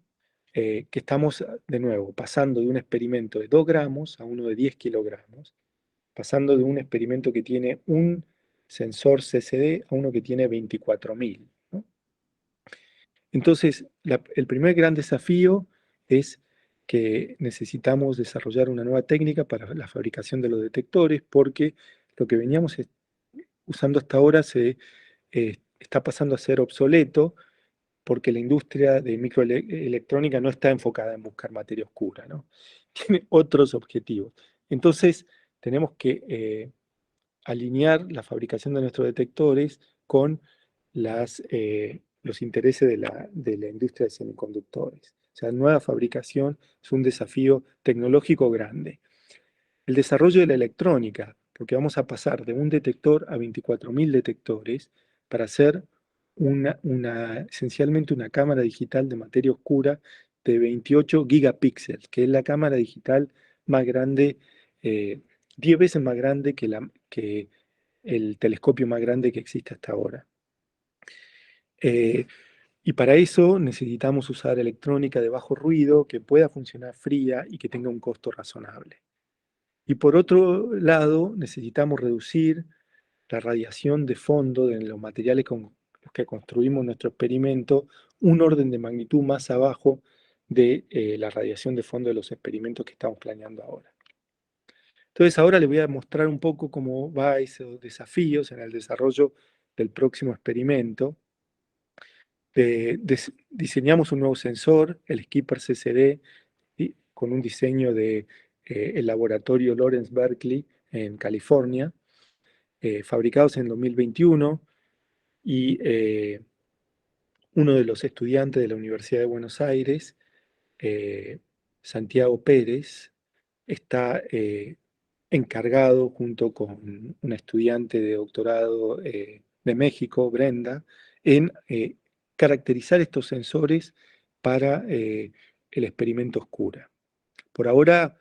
C: que estamos, de nuevo, pasando de un experimento de 2 gramos a uno de 10 kilogramos, pasando de un experimento que tiene un sensor CCD a uno que tiene 24.000, ¿no? Entonces, el primer gran desafío es que necesitamos desarrollar una nueva técnica para la fabricación de los detectores, porque lo que veníamos usando hasta ahora se está pasando a ser obsoleto, porque la industria de microelectrónica no está enfocada en buscar materia oscura, ¿no? Tiene otros objetivos. Entonces, tenemos que alinear la fabricación de nuestros detectores con los intereses de la industria de semiconductores. O sea, nueva fabricación es un desafío tecnológico grande. El desarrollo de la electrónica, porque vamos a pasar de un detector a 24.000 detectores para hacer esencialmente una cámara digital de materia oscura de 28 gigapíxeles, que es la cámara digital más grande, 10 veces más grande que el telescopio más grande que existe hasta ahora. Y para eso necesitamos usar electrónica de bajo ruido, que pueda funcionar fría y que tenga un costo razonable. Y por otro lado, necesitamos reducir la radiación de fondo de los materiales con los que construimos nuestro experimento, un orden de magnitud más abajo de la radiación de fondo de los experimentos que estamos planeando ahora. Entonces ahora les voy a mostrar un poco cómo va esos desafíos en el desarrollo del próximo experimento. Diseñamos un nuevo sensor, el Skipper CCD, con un diseño del laboratorio Lawrence Berkeley en California, fabricados en 2021, y uno de los estudiantes de la Universidad de Buenos Aires, Santiago Pérez, está encargado junto con una estudiante de doctorado de México, Brenda, en caracterizar estos sensores para el experimento Oscura. Por ahora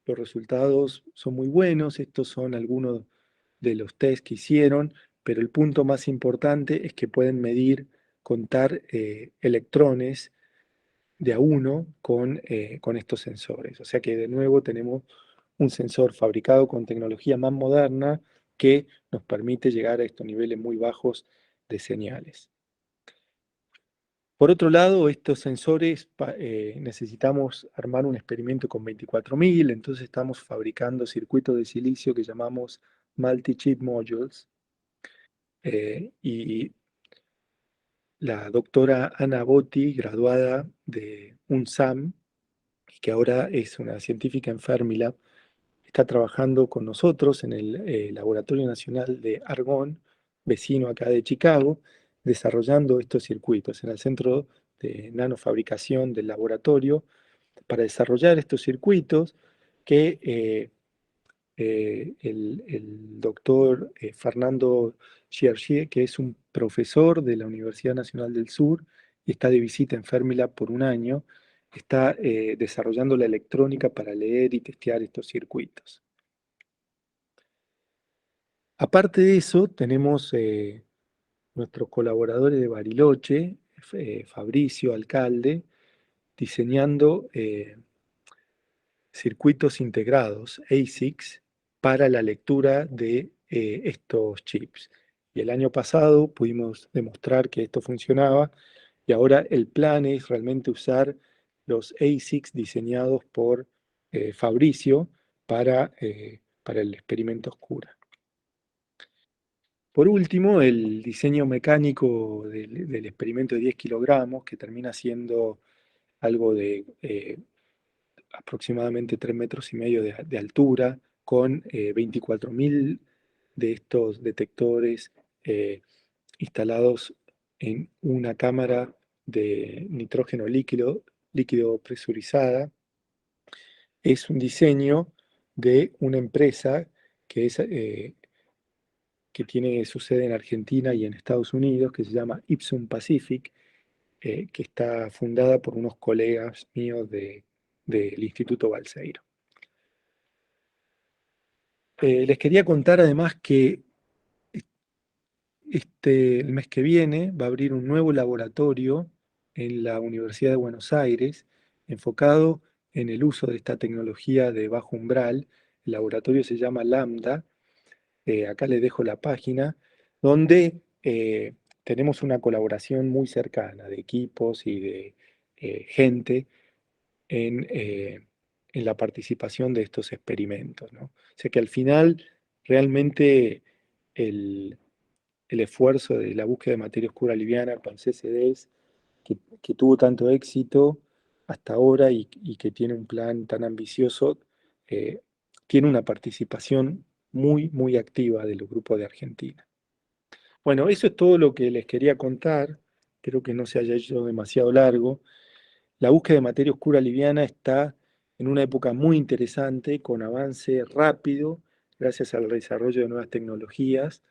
C: los resultados son muy buenos, estos son algunos de los tests que hicieron, pero el punto más importante es que pueden medir, contar electrones de a uno con estos sensores. O sea que de nuevo tenemos un sensor fabricado con tecnología más moderna que nos permite llegar a estos niveles muy bajos de señales. Por otro lado, estos sensores necesitamos armar un experimento con 24.000, entonces estamos fabricando circuitos de silicio que llamamos multi-chip modules. Y la doctora Ana Botti, graduada de UNSAM, y que ahora es una científica en Fermilab, está trabajando con nosotros en el Laboratorio Nacional de Argonne, vecino acá de Chicago, desarrollando estos circuitos en el centro de nanofabricación del laboratorio para desarrollar estos circuitos que el doctor Fernando Cherchier, que es un profesor de la Universidad Nacional del Sur y está de visita en Fermilab por un año, está desarrollando la electrónica para leer y testear estos circuitos. Aparte de eso, tenemos nuestros colaboradores de Bariloche, Fabricio, alcalde, diseñando circuitos integrados, ASICs, para la lectura de estos chips. Y el año pasado pudimos demostrar que esto funcionaba y ahora el plan es realmente usar los ASICs diseñados por Fabricio para el experimento Oscura. Por último, el diseño mecánico del experimento de 10 kilogramos, que termina siendo algo de aproximadamente 3,5 metros de altura, con 24.000 de estos detectores instalados en una cámara de nitrógeno líquido presurizada. Es un diseño de una empresa que tiene su sede en Argentina y en Estados Unidos, que se llama Ipsum Pacific, que está fundada por unos colegas míos del Instituto Balseiro. Les quería contar además que el mes que viene va a abrir un nuevo laboratorio en la Universidad de Buenos Aires enfocado en el uso de esta tecnología de bajo umbral. El laboratorio se llama Lambda. Acá les dejo la página, donde tenemos una colaboración muy cercana de equipos y de gente en la participación de estos experimentos, ¿no? O sea que al final realmente el, el esfuerzo de la búsqueda de materia oscura liviana con CCDs, que tuvo tanto éxito hasta ahora y que tiene un plan tan ambicioso, eh, tiene una participación muy, muy activa de los grupos de Argentina. Bueno, eso es todo lo que les quería contar. Creo que no se haya hecho demasiado largo. La búsqueda de materia oscura liviana está en una época muy interesante, con avance rápido, gracias al desarrollo de nuevas tecnologías.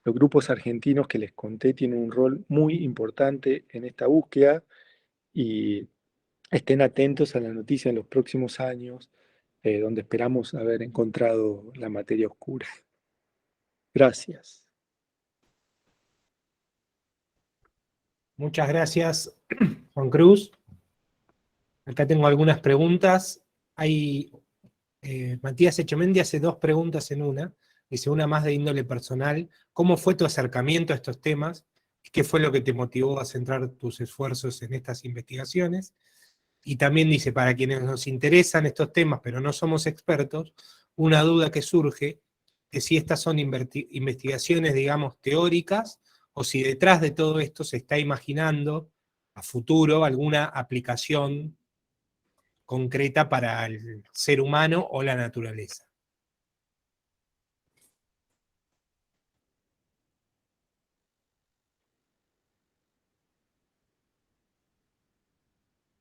C: Los grupos argentinos que les conté tienen un rol muy importante en esta búsqueda y estén atentos a la noticia en los próximos años, donde esperamos haber encontrado la materia oscura. Gracias.
D: Muchas gracias, Juan Cruz. Acá tengo algunas preguntas. Matías Echemendi hace dos preguntas en una. Dice una más de índole personal. ¿Cómo fue tu acercamiento a estos temas? ¿Qué fue lo que te motivó a centrar tus esfuerzos en estas investigaciones? Y también dice, para quienes nos interesan estos temas, pero no somos expertos, una duda que surge es si estas son investigaciones, digamos, teóricas, o si detrás de todo esto se está imaginando a futuro alguna aplicación concreta para el ser humano o la naturaleza.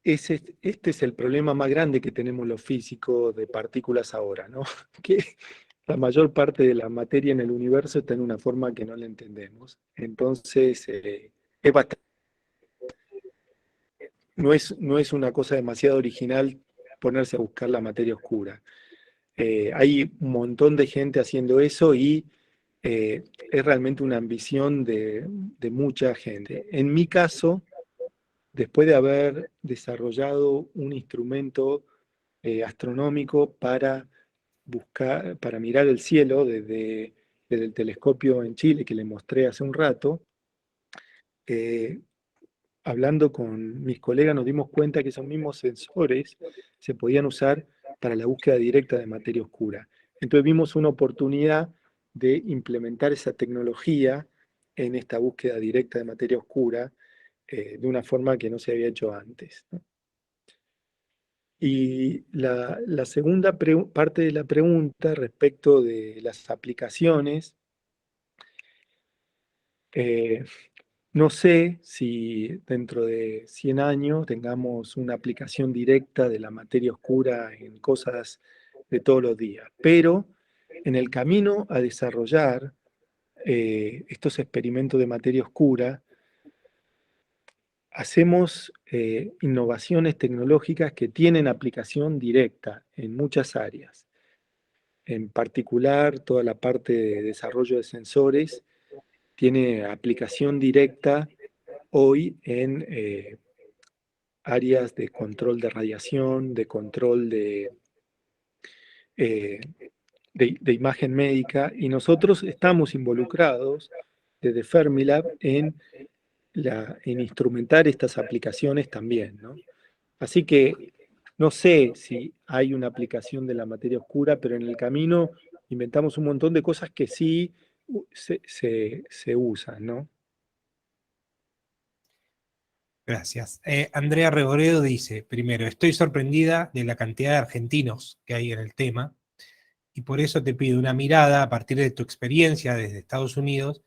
C: Este es el problema más grande que tenemos los físicos de partículas ahora, ¿no? Que la mayor parte de la materia en el universo está en una forma que no la entendemos. Entonces, es no es una cosa demasiado original ponerse a buscar la materia oscura. Hay un montón de gente haciendo eso y es realmente una ambición de mucha gente. En mi caso, después de haber desarrollado un instrumento astronómico para buscar, para mirar el cielo desde el telescopio en Chile que le mostré hace un rato, eh, hablando con mis colegas nos dimos cuenta que esos mismos sensores se podían usar para la búsqueda directa de materia oscura. Entonces vimos una oportunidad de implementar esa tecnología en esta búsqueda directa de materia oscura de una forma que no se había hecho antes, ¿no? Y la segunda parte de la pregunta respecto de las aplicaciones, eh, no sé si dentro de 100 años tengamos una aplicación directa de la materia oscura en cosas de todos los días, pero en el camino a desarrollar estos experimentos de materia oscura, hacemos innovaciones tecnológicas que tienen aplicación directa en muchas áreas. En particular, toda la parte de desarrollo de sensores tiene aplicación directa hoy en áreas de control de radiación, de control eh, de imagen médica, y nosotros estamos involucrados desde Fermilab en instrumentar estas aplicaciones también, ¿no? Así que no sé si hay una aplicación de la materia oscura, pero en el camino inventamos un montón de cosas que sí se usan, ¿no?
D: Gracias. Andrea Reboredo dice, primero, estoy sorprendida de la cantidad de argentinos que hay en el tema, y por eso te pido una mirada a partir de tu experiencia desde Estados Unidos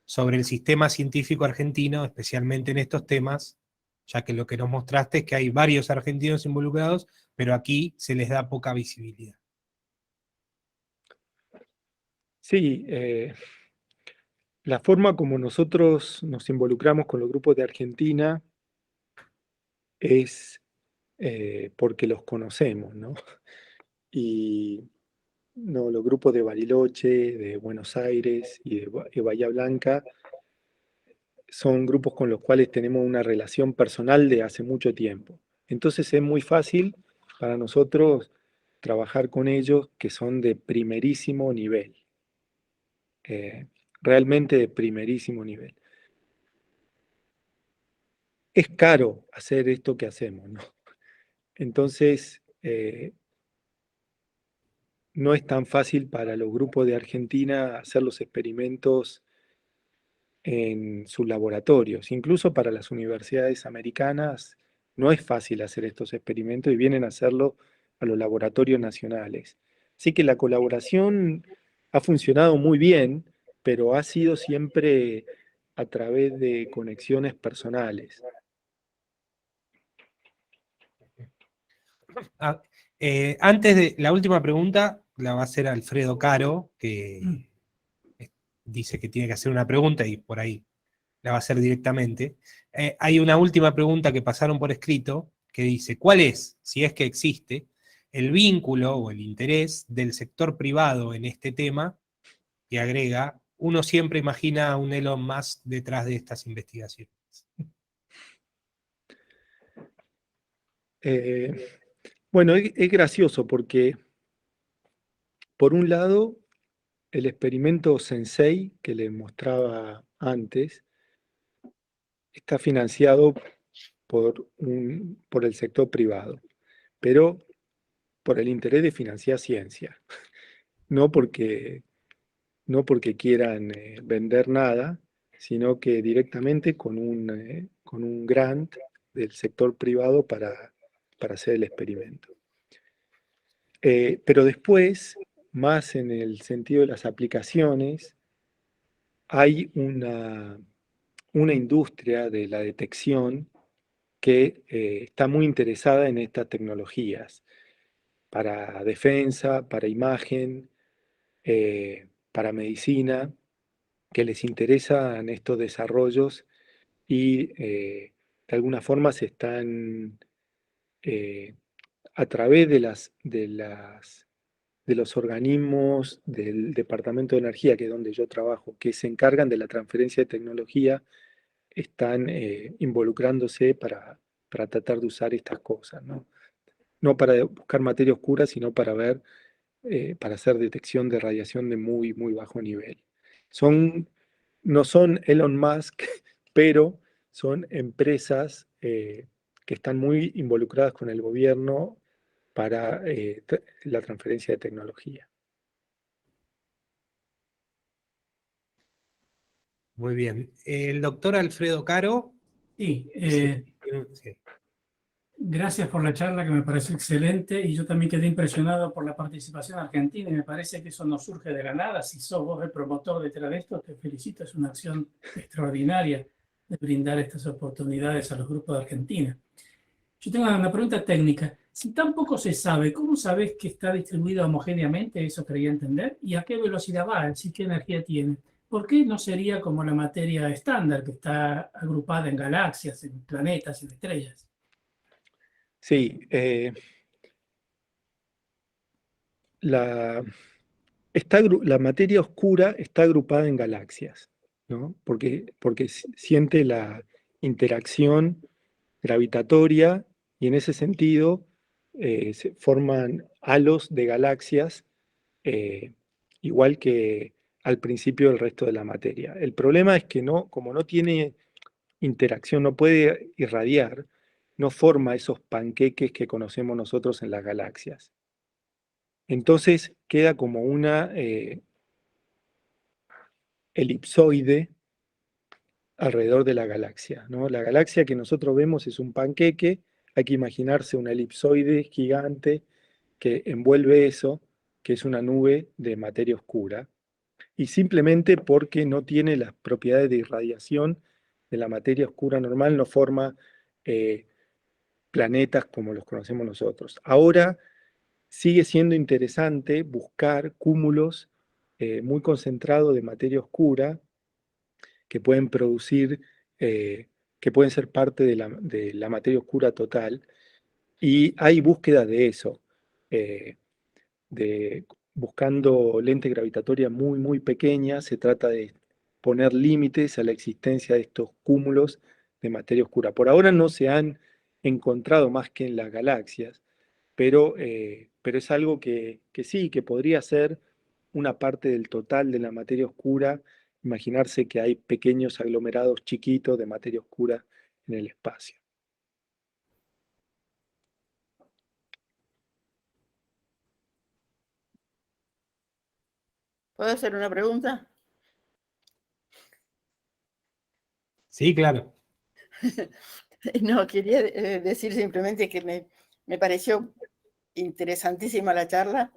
D: sobre el sistema científico argentino, especialmente en estos temas, ya que lo que nos mostraste es que hay varios argentinos involucrados, pero aquí se les da poca visibilidad.
C: Sí, la forma como nosotros nos involucramos con los grupos de Argentina es porque los conocemos, ¿no? Y no, los grupos de Bariloche, de Buenos Aires y de Bahía Blanca son grupos con los cuales tenemos una relación personal de hace mucho tiempo. Entonces es muy fácil para nosotros trabajar con ellos que son de primerísimo nivel, eh, realmente de primerísimo nivel. Es caro hacer esto que hacemos, ¿no? Entonces, no es tan fácil para los grupos de Argentina hacer los experimentos en sus laboratorios. Incluso para las universidades americanas no es fácil hacer estos experimentos y vienen a hacerlo a los laboratorios nacionales. Así que la colaboración ha funcionado muy bien, pero ha sido siempre a través de conexiones personales.
D: Antes de la última pregunta, la va a hacer Alfredo Caro, que dice que tiene que hacer una pregunta y por ahí la va a hacer directamente. Hay una última pregunta que pasaron por escrito que dice, ¿cuál es, si es que existe, el vínculo o el interés del sector privado en este tema? Y agrega, uno siempre imagina a un Elon Musk detrás de estas investigaciones.
C: Bueno, es gracioso porque, por un lado, el experimento Sensei que les mostraba antes está financiado por el sector privado, pero por el interés de financiar ciencia, no porque, no porque quieran vender nada, sino que directamente con un grant del sector privado para hacer el experimento. Pero después, más en el sentido de las aplicaciones, hay una industria de la detección que está muy interesada en estas tecnologías para defensa, para imagen, para medicina, que les interesan estos desarrollos y de alguna forma se están, a través de los organismos del Departamento de Energía, que es donde yo trabajo, que se encargan de la transferencia de tecnología, están involucrándose para tratar de usar estas cosas, ¿no? No para buscar materia oscura, sino para ver, para hacer detección de radiación de muy, muy bajo nivel. No son Elon Musk, pero son empresas que están muy involucradas con el gobierno para la transferencia de tecnología.
D: Muy bien. El doctor Alfredo Caro.
E: Sí,
D: Sí.
E: gracias por la charla que me pareció excelente y yo también quedé impresionado por la participación argentina y me parece que eso no surge de la nada. Si sos vos el promotor detrás de esto, te felicito, es una acción extraordinaria de brindar estas oportunidades a los grupos de Argentina. Yo tengo una pregunta técnica. Si tan poco se sabe, ¿cómo sabes que está distribuida homogéneamente? Eso quería entender. ¿Y a qué velocidad va? Es decir, ¿qué energía tiene? ¿Por qué no sería como la materia estándar, que está agrupada en galaxias, en planetas, en estrellas?
C: Sí, la materia oscura está agrupada en galaxias, ¿no? Porque siente la interacción gravitatoria y en ese sentido se forman halos de galaxias, eh, igual que al principio del resto de la materia. El problema es que como no tiene interacción, no puede irradiar, no forma esos panqueques que conocemos nosotros en las galaxias. Entonces queda como una elipsoide alrededor de la galaxia, ¿no? La galaxia que nosotros vemos es un panqueque, hay que imaginarse una elipsoide gigante que envuelve eso, que es una nube de materia oscura, y simplemente porque no tiene las propiedades de irradiación de la materia oscura normal, no forma planetas como los conocemos nosotros. Ahora sigue siendo interesante buscar cúmulos muy concentrados de materia oscura que pueden producir, que pueden ser parte de la materia oscura total, y hay búsqueda de eso, de buscando lentes gravitatorias muy, muy pequeñas. Se trata de poner límites a la existencia de estos cúmulos de materia oscura. Por ahora no se han encontrado más que en las galaxias, pero es algo que sí, que podría ser una parte del total de la materia oscura. Imaginarse que hay pequeños aglomerados chiquitos de materia oscura en el espacio.
F: ¿Puedo hacer una pregunta?
D: Sí, claro.
F: No, quería decir simplemente que me pareció interesantísima la charla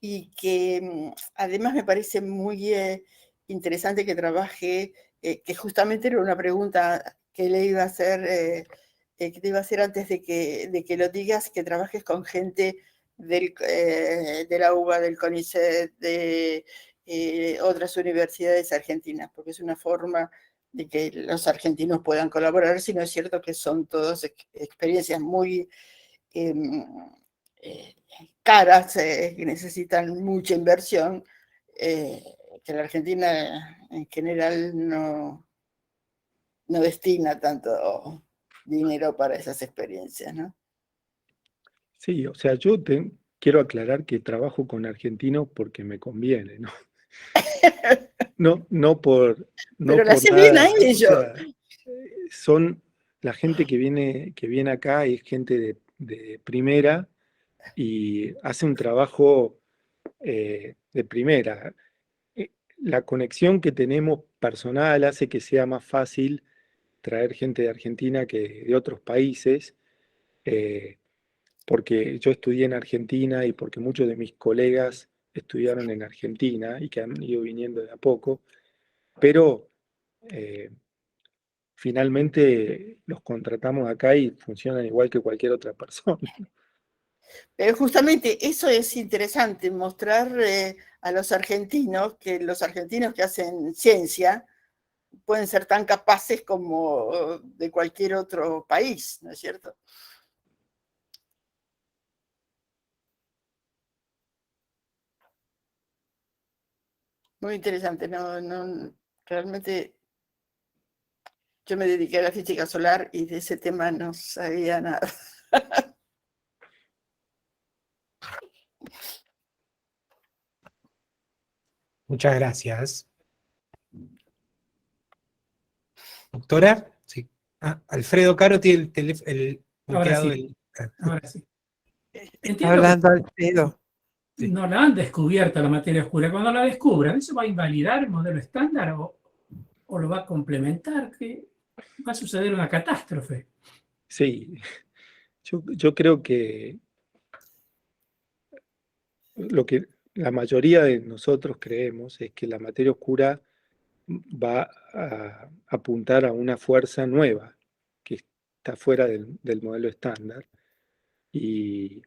F: y que además me parece muy interesante que trabaje, que justamente era una pregunta que le iba a hacer, que te iba a hacer antes de que lo digas, que trabajes con gente de la UBA, del CONICET, de otras universidades argentinas, porque es una forma de que los argentinos puedan colaborar, si no es cierto que son todas experiencias muy eh, caras, que necesitan mucha inversión, que la Argentina en general no destina tanto dinero para esas experiencias, ¿no?
C: Sí, o sea, yo quiero aclarar que trabajo con argentinos porque me conviene, ¿no? No por, no
F: Pero la
C: por
F: hace bien a
C: nada, o
F: ellos.
C: sea, son la gente que viene acá es gente de primera y hace un trabajo de primera. La conexión que tenemos personal hace que sea más fácil traer gente de Argentina que de otros países, eh, porque yo estudié en Argentina y porque muchos de mis colegas estudiaron en Argentina y que han ido viniendo de a poco, pero eh, finalmente los contratamos acá y funcionan igual que cualquier otra persona.
F: Pero justamente eso es interesante, mostrar a los argentinos que hacen ciencia pueden ser tan capaces como de cualquier otro país, ¿no es cierto? Muy interesante, realmente yo me dediqué a la física solar y de ese tema no sabía nada.
D: Muchas gracias. Doctora, sí. Alfredo Caro tiene el teléfono,
E: Ahora sí.
D: el...
E: Ahora sí.
B: Está
E: Entiendo que
B: hablando Alfredo.
D: Sí.
E: no la han descubierto la materia oscura. Cuando la descubran, ¿eso va a invalidar el modelo estándar o lo va a complementar? ¿Qué va a suceder una catástrofe?
C: Sí, yo creo que lo que la mayoría de nosotros creemos es que la materia oscura va a apuntar a una fuerza nueva que está fuera del modelo estándar y,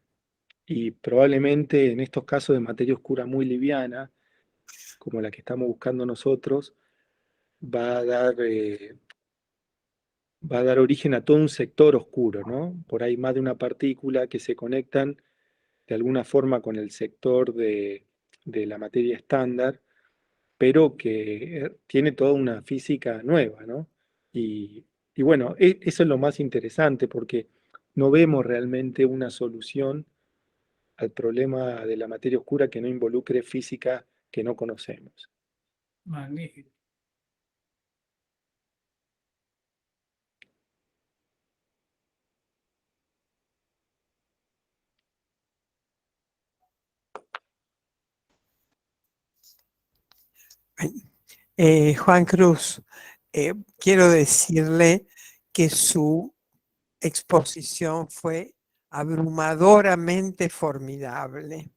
C: y probablemente en estos casos de materia oscura muy liviana, como la que estamos buscando nosotros, va a dar, va a dar origen a todo un sector oscuro, ¿no? Por ahí más de una partícula que se conectan de alguna forma con el sector de la materia estándar, pero que tiene toda una física nueva, ¿no? Y bueno, eso es lo más interesante porque no vemos realmente una solución al problema de la materia oscura que no involucre física que no conocemos.
E: Magnífico.
B: Juan Cruz, quiero decirle que su exposición fue abrumadoramente formidable.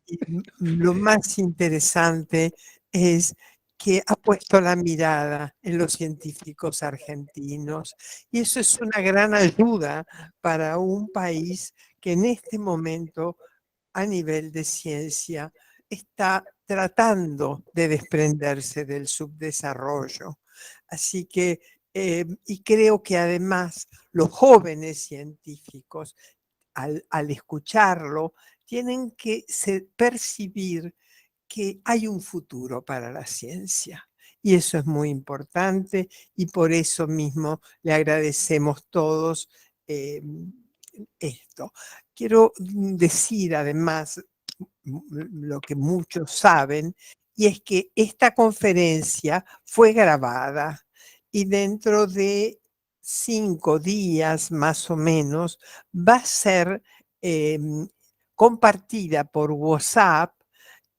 B: Y lo más interesante es que ha puesto la mirada en los científicos argentinos y eso es una gran ayuda para un país que en este momento a nivel de ciencia está tratando de desprenderse del subdesarrollo. Así que, y creo que además los jóvenes científicos, al escucharlo, tienen que percibir que hay un futuro para la ciencia. Y eso es muy importante y por eso mismo le agradecemos todos esto. Quiero decir además lo que muchos saben, y es que esta conferencia fue grabada y dentro de 5 días más o menos va a ser compartida por WhatsApp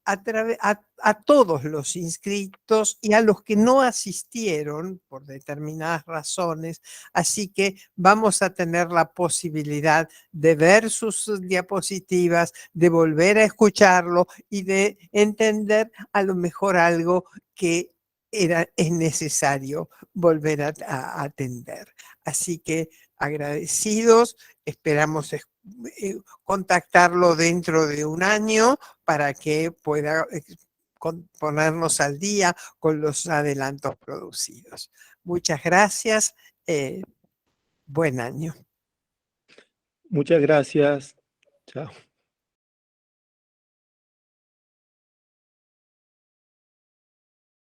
B: a todos los inscritos y a los que no asistieron por determinadas razones. Así que vamos a tener la posibilidad de ver sus diapositivas, de volver a escucharlo y de entender a lo mejor algo que es necesario volver a atender. Así que agradecidos, esperamos contactarlo dentro de un año para que pueda ponernos al día con los adelantos producidos. Muchas gracias. Buen año.
C: Muchas gracias. Chao.